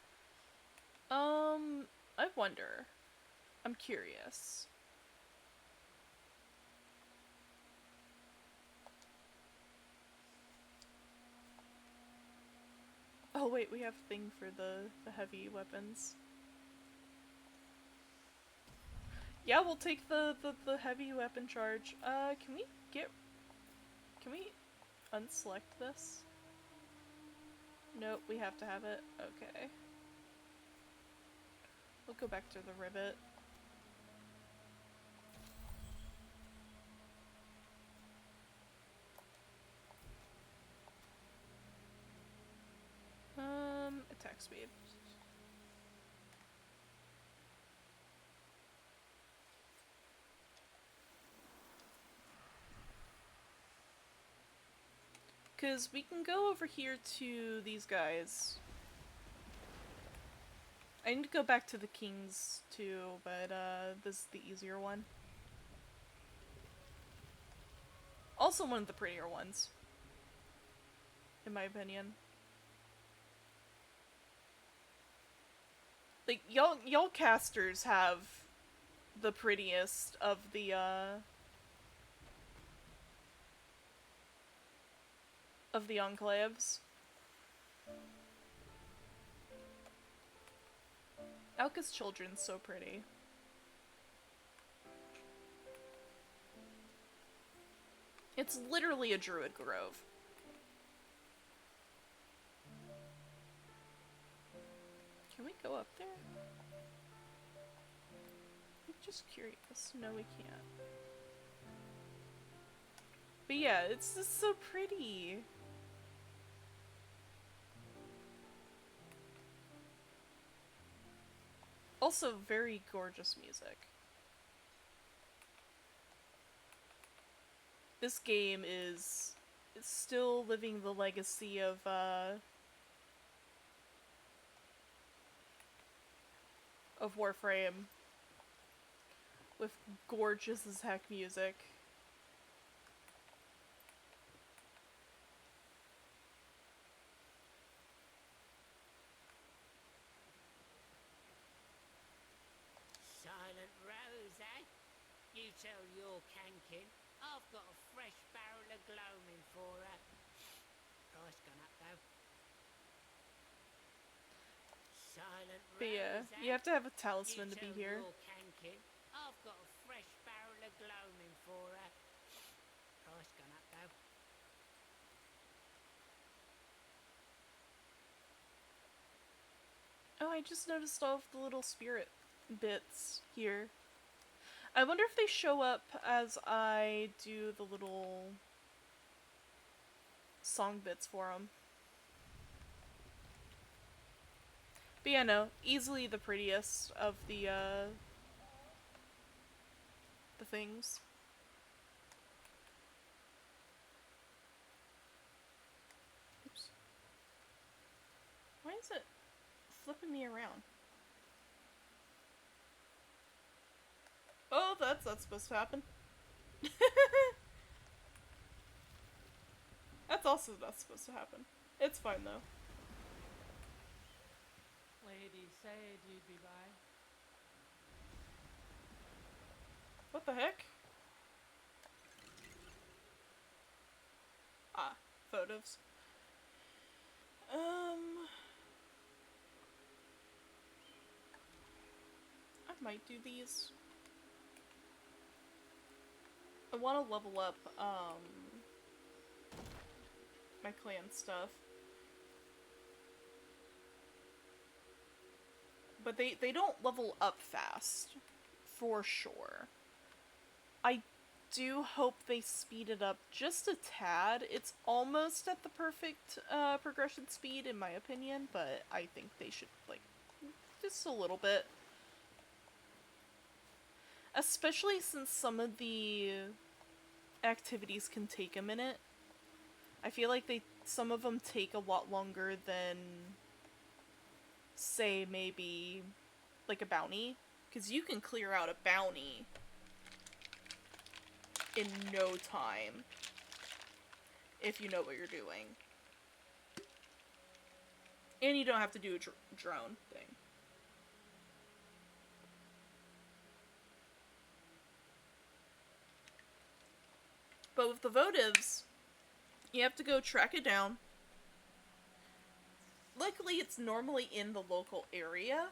I wonder. I'm curious. Oh wait, we have a thing for the heavy weapons. Yeah, we'll take the heavy weapon charge. Can we get... Can we unselect this? Nope, we have to have it. Okay. We'll go back to the rivet. Attack speed. Because we can go over here to these guys. I need to go back to the kings too, but this is the easier one. Also one of the prettier ones, in my opinion. Like, y'all casters have the prettiest of the enclaves. Alka's children's so pretty. It's literally a druid grove. Can we go up there? I'm just curious. No, we can't. But yeah, it's just so pretty. Also, very gorgeous music. This game is still living the legacy of Warframe with gorgeous as heck music. Silent Rose, eh? You tell your cankin I've got a fresh barrel of gloaming for her. Price gone up though. Silent But yeah, Rose, eh? you have to have a talisman to be You here. tell your cankin I've got a fresh barrel of gloaming for her. Price gone up though. Oh, I just noticed all of the little spirit bits here. I wonder if they show up as I do the little song bits for them. But yeah, no, easily the prettiest of the things. Oops. Why is it flipping me around? Oh, that's not supposed to happen. That's also not supposed to happen. It's fine though. Lady said you'd be by. What the heck? Ah, photos. Might do these. I want to level up, my clan stuff. But they don't level up fast. For sure. I do hope they speed it up just a tad. It's almost at the perfect progression speed in my opinion, but I think they should, like, just a little bit. Especially since some of the activities can take a minute. I feel like some of them take a lot longer than, say, maybe like a bounty. Because you can clear out a bounty in no time if you know what you're doing. And you don't have to do a drone thing. But with the votives, you have to go track it down. Luckily, it's normally in the local area,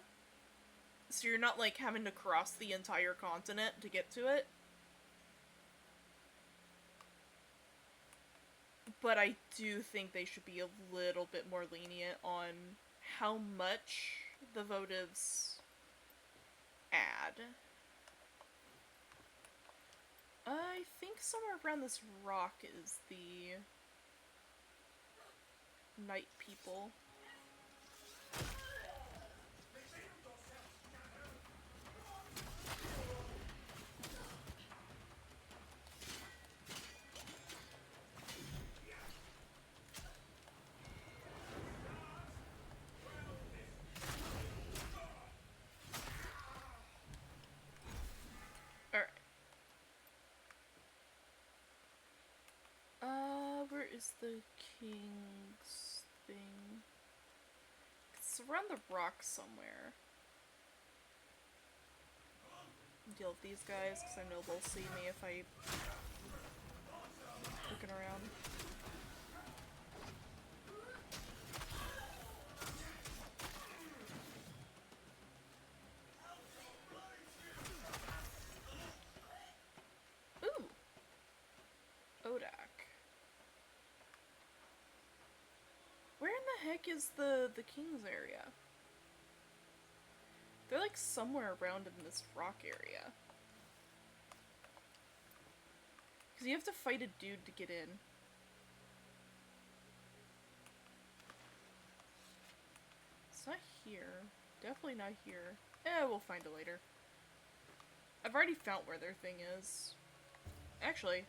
so you're not, like, having to cross the entire continent to get to it. But I do think they should be a little bit more lenient on how much the votives add. I think somewhere around this rock is the night people. Alright. Where is the king's thing? It's around the rock somewhere. Deal with these guys, because I know they'll see me if I looking around. Ooh! Odak. Where in the heck is the king's area? They're like somewhere around in this rock area. Because you have to fight a dude to get in. It's not here. Definitely not here. We'll find it later. I've already found where their thing is. Actually.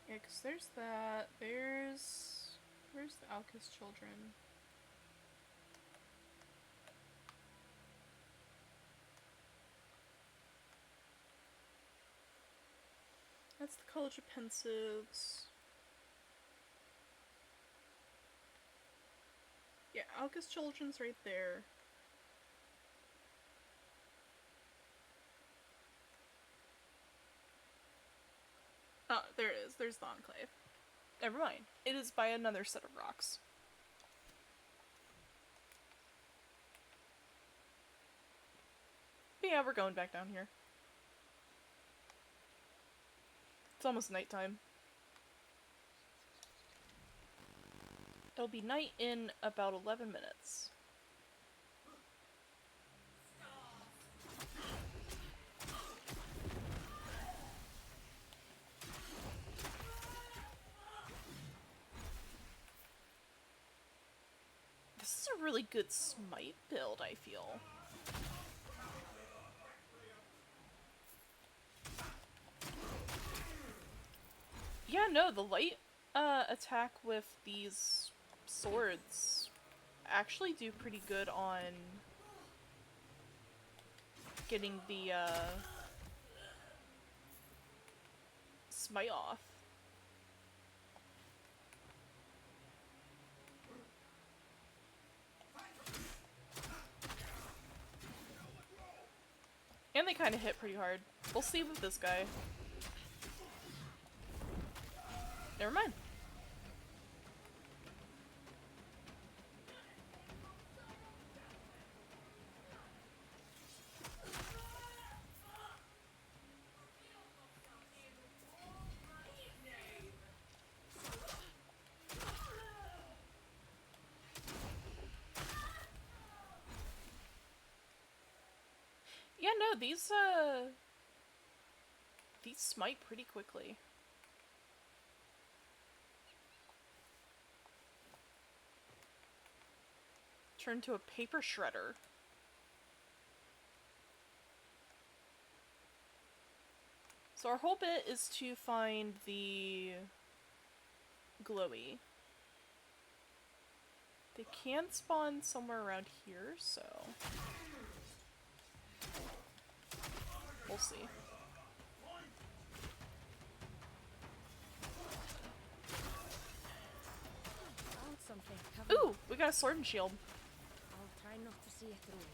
Yeah, because there's that. Where's the Alcus children? That's the College of Pensives. Yeah, Alcus children's right there. Oh, there it is. There's the Enclave. Never mind. It is by another set of rocks. But yeah, we're going back down here. It's almost nighttime. It'll be night in about 11 minutes. This is a really good smite build, I feel. Yeah, no, the light attack with these swords actually do pretty good on getting the smite off. And they kind of hit pretty hard. We'll see with this guy. Never mind. Yeah, no, these smite pretty quickly. Turn to a paper shredder. So our whole bit is to find the glowy. They can spawn somewhere around here, so we'll see. Found something. Have a- Ooh, we got a sword and shield. I'll try not to see it through it.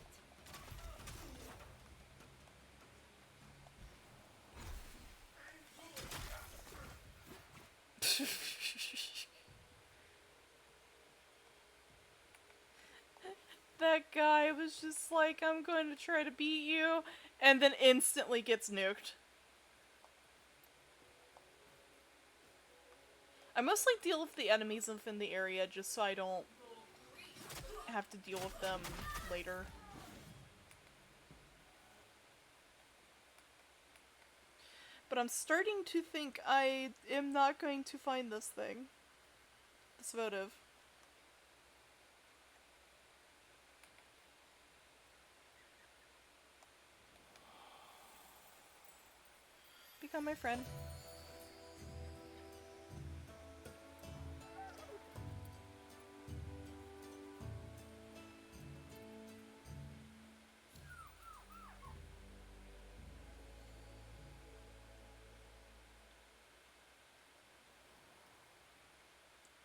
That guy was just like, I'm going to try to beat you, and then instantly gets nuked. I mostly deal with the enemies within the area just so I don't have to deal with them later. But I'm starting to think I am not going to find this thing. This votive. Become my friend.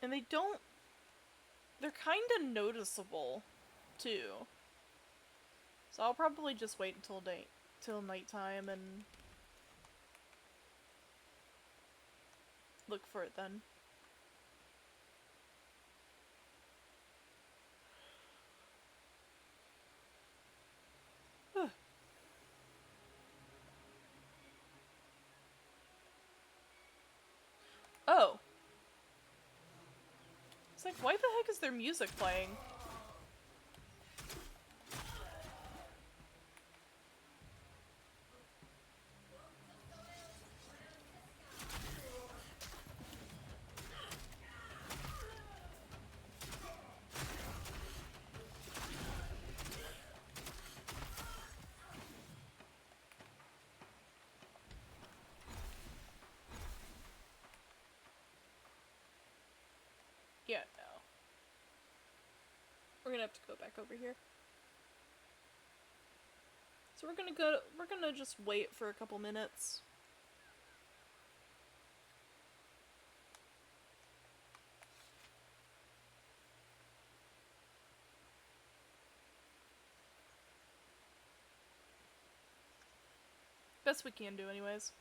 And they don't... They're kinda noticeable, too. So I'll probably just wait until nighttime and look for it then. Oh. It's like, why the heck is their music playing? Yeah, no. We're gonna have to go back over here. So we're gonna just wait for a couple minutes. Best we can do anyways.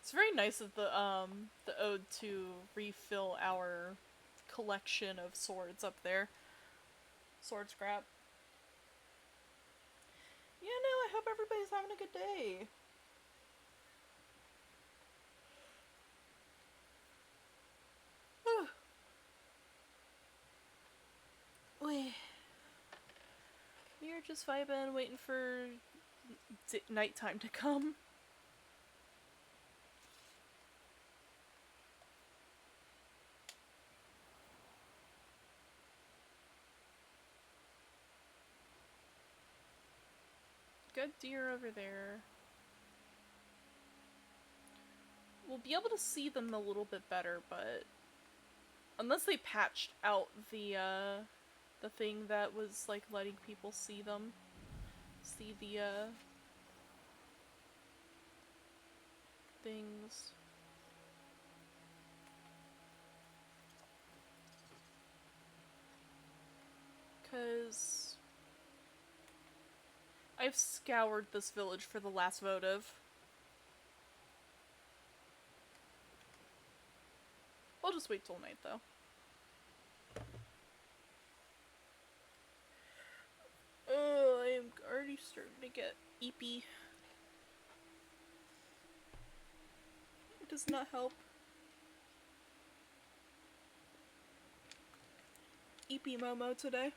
It's very nice of the ode to refill our collection of swords up there. Sword scrap. Yeah, no, I hope everybody's having a good day. We're just vibing, waiting for nighttime to come. Good deer over there. We'll be able to see them a little bit better, but unless they patched out the thing that was like letting people see them, see the things. because I've scoured this village for the last votive. I'll just wait till night, though. Oh, I am already starting to get eepy. It does not help. Eepy Momo today.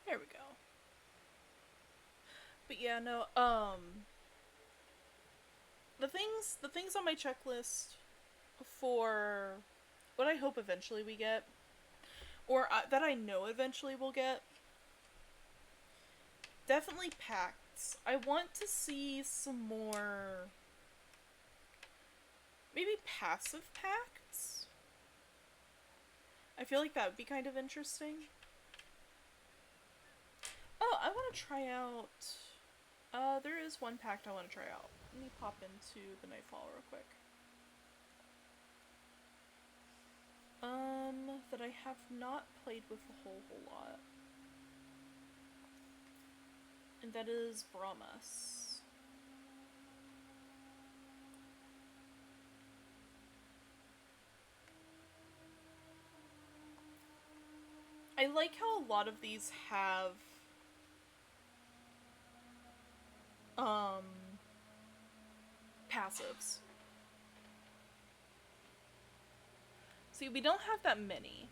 There we go. But yeah, no, the things on my checklist for what I hope eventually we get, or that I know eventually we'll get, definitely pacts. I want to see some more, maybe passive pacts? I feel like that would be kind of interesting. Oh, I want to try out, there is one pact I want to try out. Let me pop into the Nightfall real quick. That I have not played with a whole lot. And that is Brahmas. I like how a lot of these have passives. See, we don't have that many.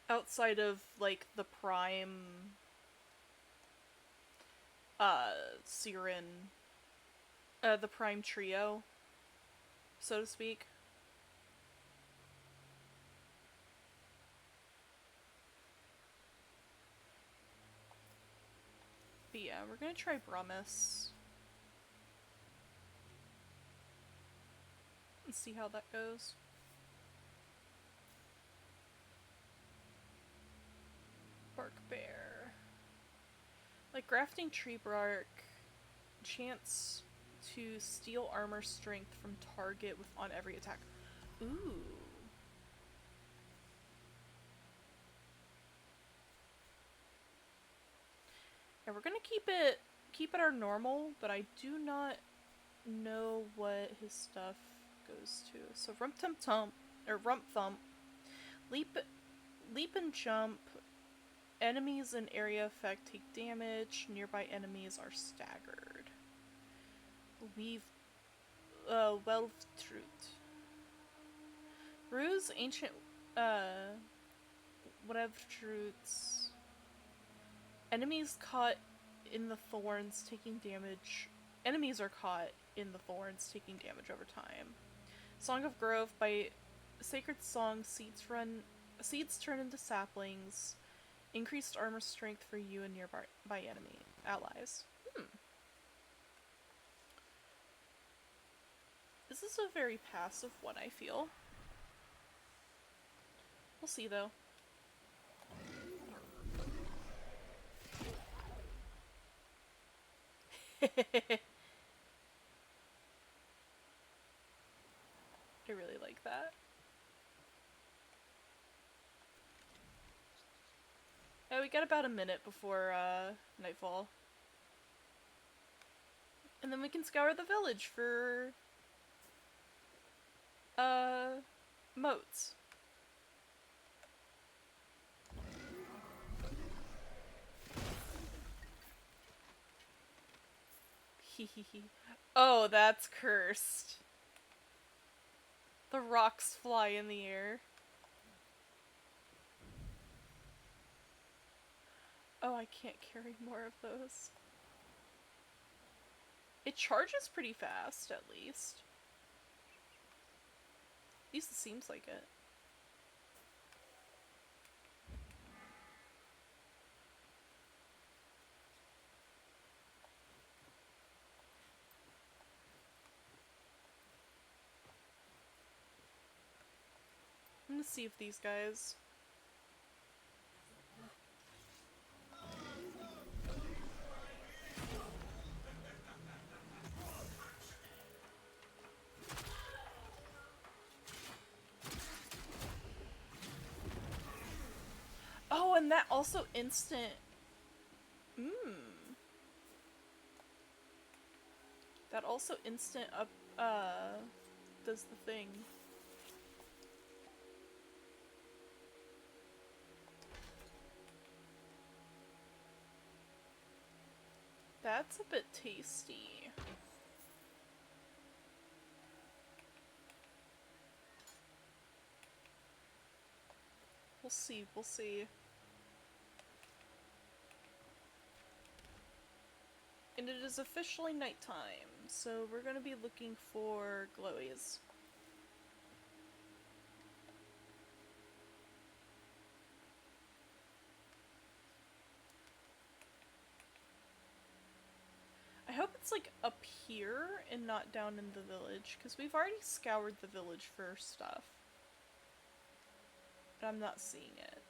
Outside of, like, the Prime, Siren, the Prime Trio, so to speak. But yeah, we're gonna try Brahmas. And see how that goes. Bark Bear. Like, grafting tree bark, chance to steal armor strength from target with on every attack. Ooh. And we're gonna keep it our normal, but I do not know what his stuff goes to. So Rump Tump Tump, or Rump Thump, leap and jump. Enemies in area effect take damage. Nearby enemies are staggered. Wealth Truth. Ruse ancient whatever truths. Enemies caught in the thorns taking damage. Enemies are caught in the thorns taking damage over time. Song of Growth. By Sacred Song, seeds turn into saplings. Increased armor strength for you and nearby enemy allies. This is a very passive one, I feel. We'll see, though. I really like that. Oh, we got about a minute before nightfall. And then we can scour the village for moats. Hehehe. Oh, that's cursed. The rocks fly in the air. Oh, I can't carry more of those. It charges pretty fast, at least. At least it seems like it. I'm gonna see if these guys... Oh, and that also instant... That also instant up, does the thing. That's a bit tasty. We'll see, we'll see. And it is officially nighttime, so we're gonna be looking for glowies. I hope it's like up here and not down in the village, because we've already scoured the village for stuff. But I'm not seeing it.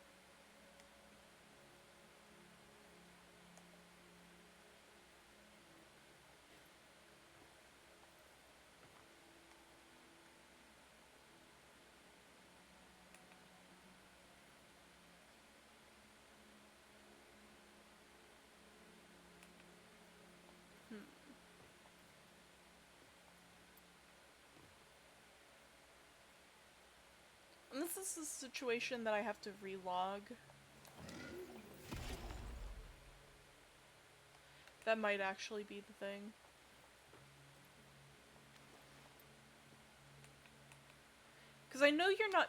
And this is a situation that I have to relog. That might actually be the thing. Because I know you're not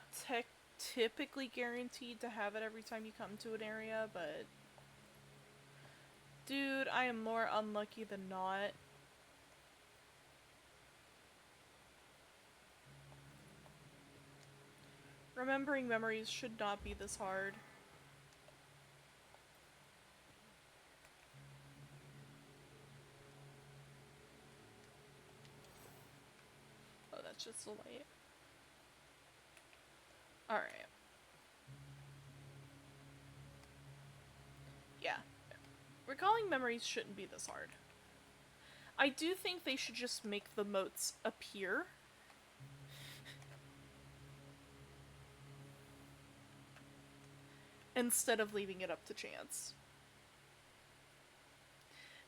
typically guaranteed to have it every time you come to an area, but... Dude, I am more unlucky than not. Remembering memories should not be this hard. Oh, that's just the light. Alright. Yeah. Recalling memories shouldn't be this hard. I do think they should just make the moats appear. Instead of leaving it up to chance.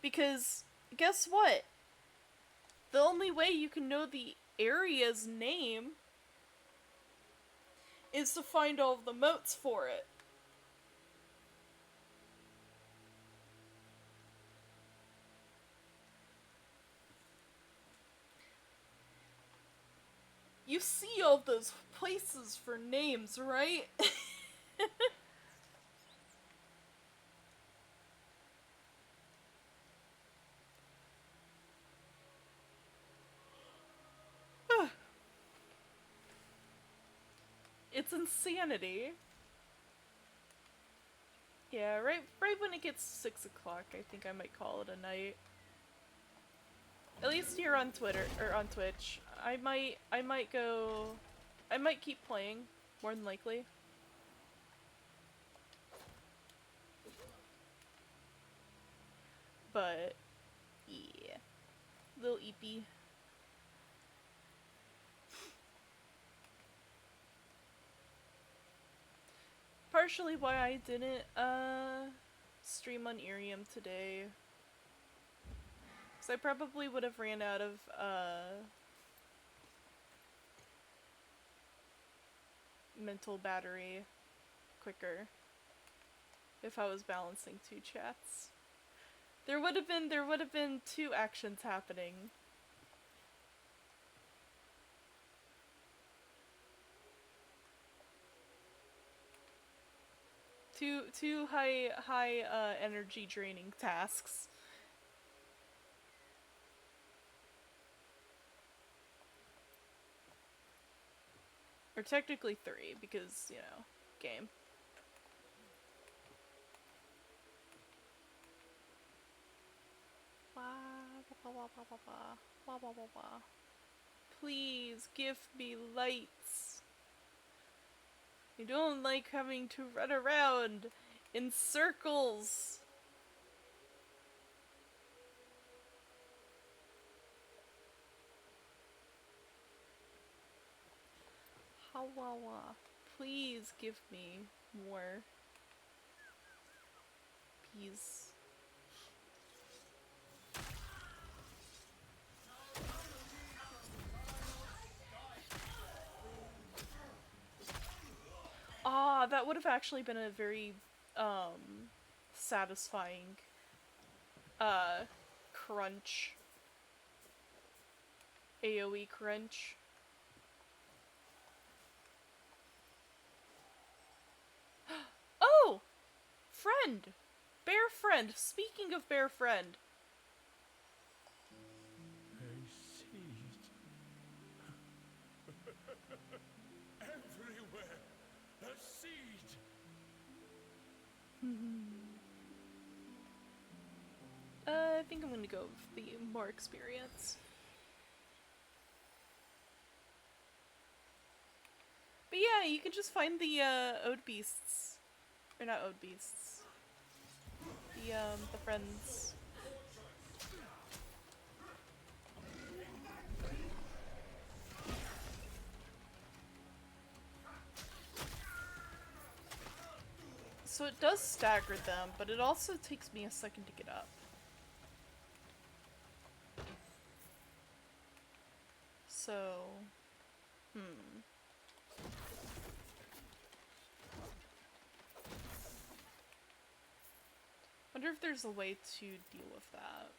Because, guess what? The only way you can know the area's name is to find all of the moats for it. You see all those places for names, right? It's insanity. Yeah, right when it gets 6 o'clock, I think I might call it a night. At least here on Twitter, or on Twitch. I might keep playing, more than likely. But, yeah. Little eepy. Partially why I didn't, stream on Irium today. Because I probably would have ran out of, mental battery quicker if I was balancing two chats. There would have been two actions happening. Two high energy draining tasks. Or technically 3, because, you know, game. Please give me lights. I don't like having to run around in circles. Hawawa. Please give me more peas. Ah, that would have actually been a very satisfying crunch. AoE crunch. Oh! Friend! Bear friend! Speaking of bear friend. A seed. Everywhere! A seed! I think I'm gonna go with the more experience. But yeah, you can just find the ode beasts. Or not ode beasts. The friends. So it does stagger them, but it also takes me a second to get up. So, wonder if there's a way to deal with that.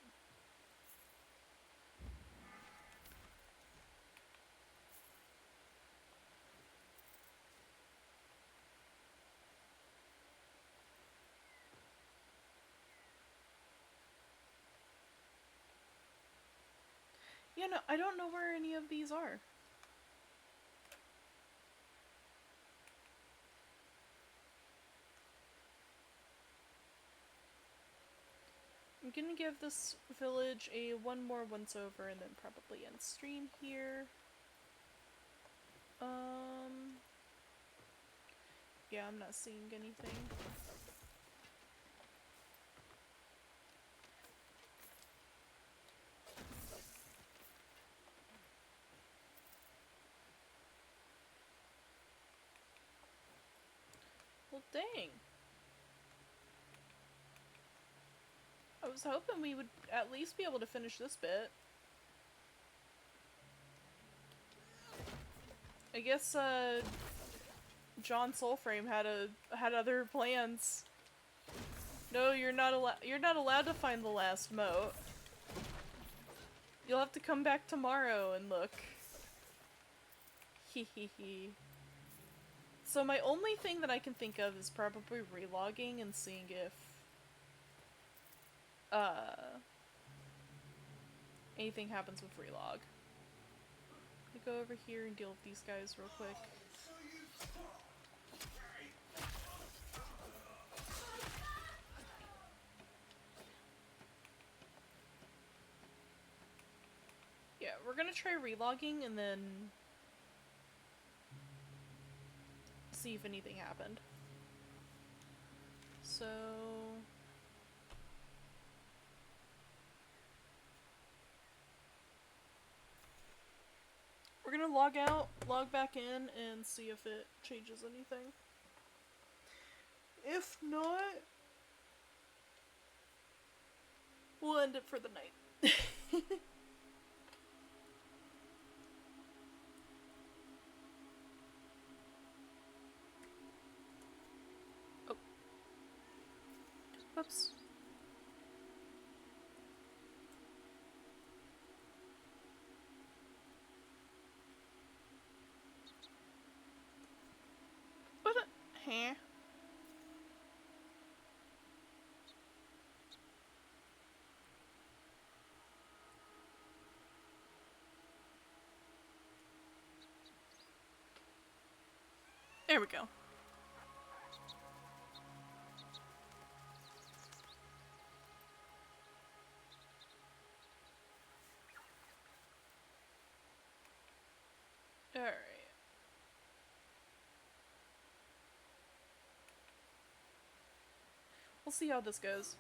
Yeah, no, I don't know where any of these are. I'm gonna give this village a one more once over and then probably end stream here. Yeah, I'm not seeing anything. Well, dang. I was hoping we would at least be able to finish this bit. I guess, John Soulframe had other plans. No, you're not allowed to find the last moat. You'll have to come back tomorrow and look. Hehehe. So my only thing that I can think of is probably relogging and seeing if anything happens with relog. I'm gonna go over here and deal with these guys real quick. Yeah, we're gonna try relogging and then see if anything happened. So we're gonna log out, log back in, and see if it changes anything. If not, we'll end it for the night. Oh. Whoops. What a... Huh? There we go. Alright. We'll see how this goes.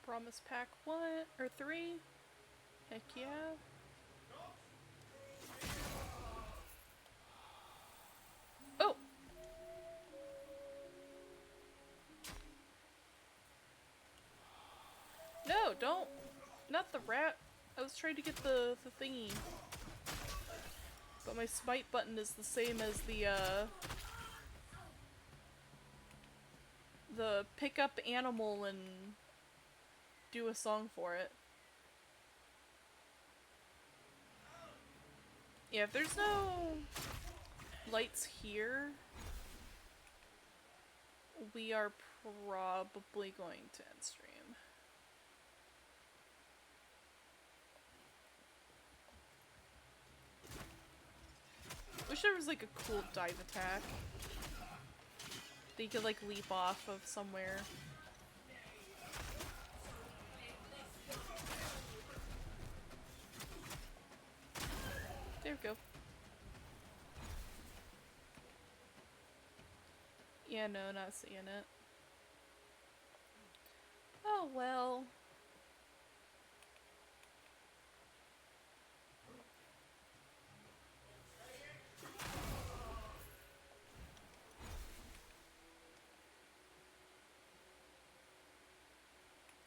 Promise pack 1 or 3? Heck yeah. Oh! No, don't! Not the rat! I was trying to get the thingy. But my smite button is the same as the pick up animal and do a song for it. Yeah, if there's no lights here, we are probably going to end stream. Wish there was like a cool dive attack that you could like leap off of somewhere. There we go. Yeah, no, not seeing it. Oh well.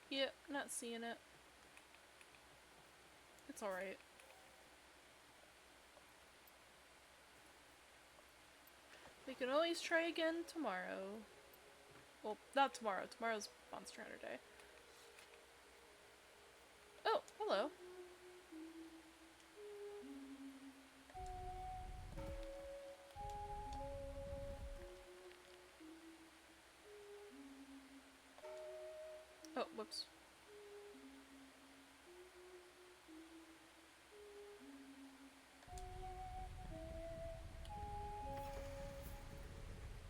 Yep, not seeing it. It's alright. We can always try again tomorrow. Well, not tomorrow. Tomorrow's Monster Hunter Day. Oh, hello. Oh, whoops.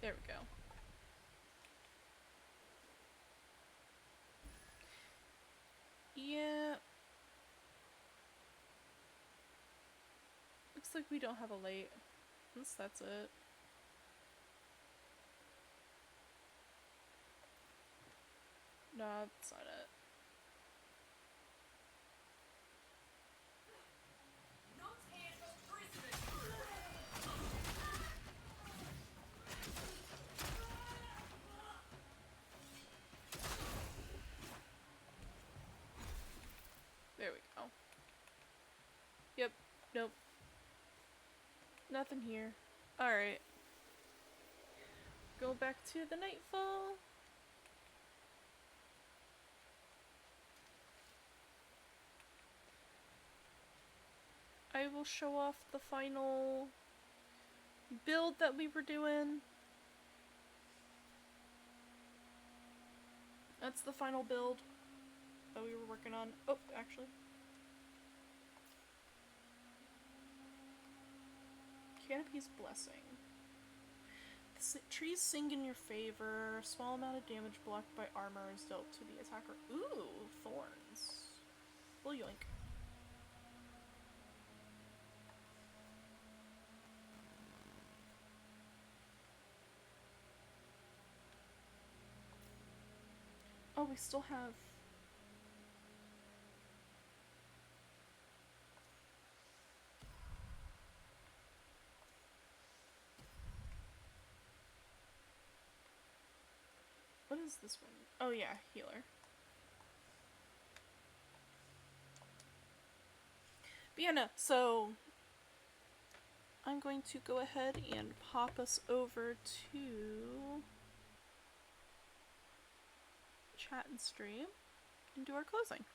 There we go. Yeah. Looks like we don't have a late. That's it. No, that's not it. There we go. Yep. Nope. Nothing here. Alright. Go back to the nightfall. I will show off the final build that we were doing. That's the final build that we were working on. Oh, actually. Canopy's Blessing. The trees sing in your favor. Small amount of damage blocked by armor is dealt to the attacker. Ooh, thorns. Well, yoink. Oh, we still have... What is this one? Oh yeah, healer. But yeah, no, so... I'm going to go ahead and pop us over to... chat and stream and do our closing.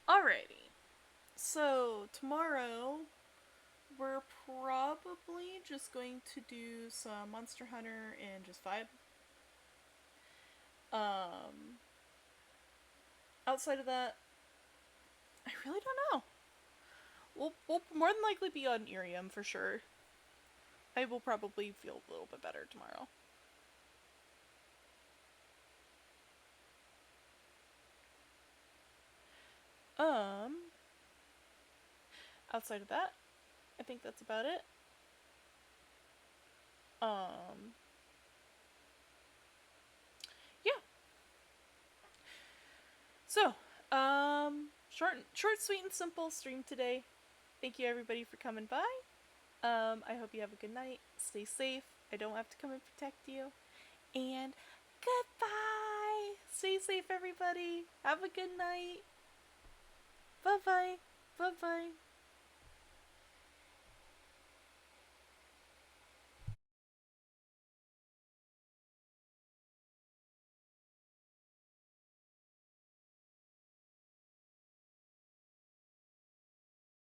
Alrighty. So, tomorrow we're probably just going to do some Monster Hunter and just vibe. Outside of that, I really don't know. We'll more than likely be on Irium for sure. I will probably feel a little bit better tomorrow. Outside of that, I think that's about it. Yeah. So, short, sweet, and simple stream today. Thank you everybody for coming by. I hope you have a good night. Stay safe. I don't have to come and protect you. And goodbye. Stay safe, everybody. Have a good night. Bye bye. Bye bye.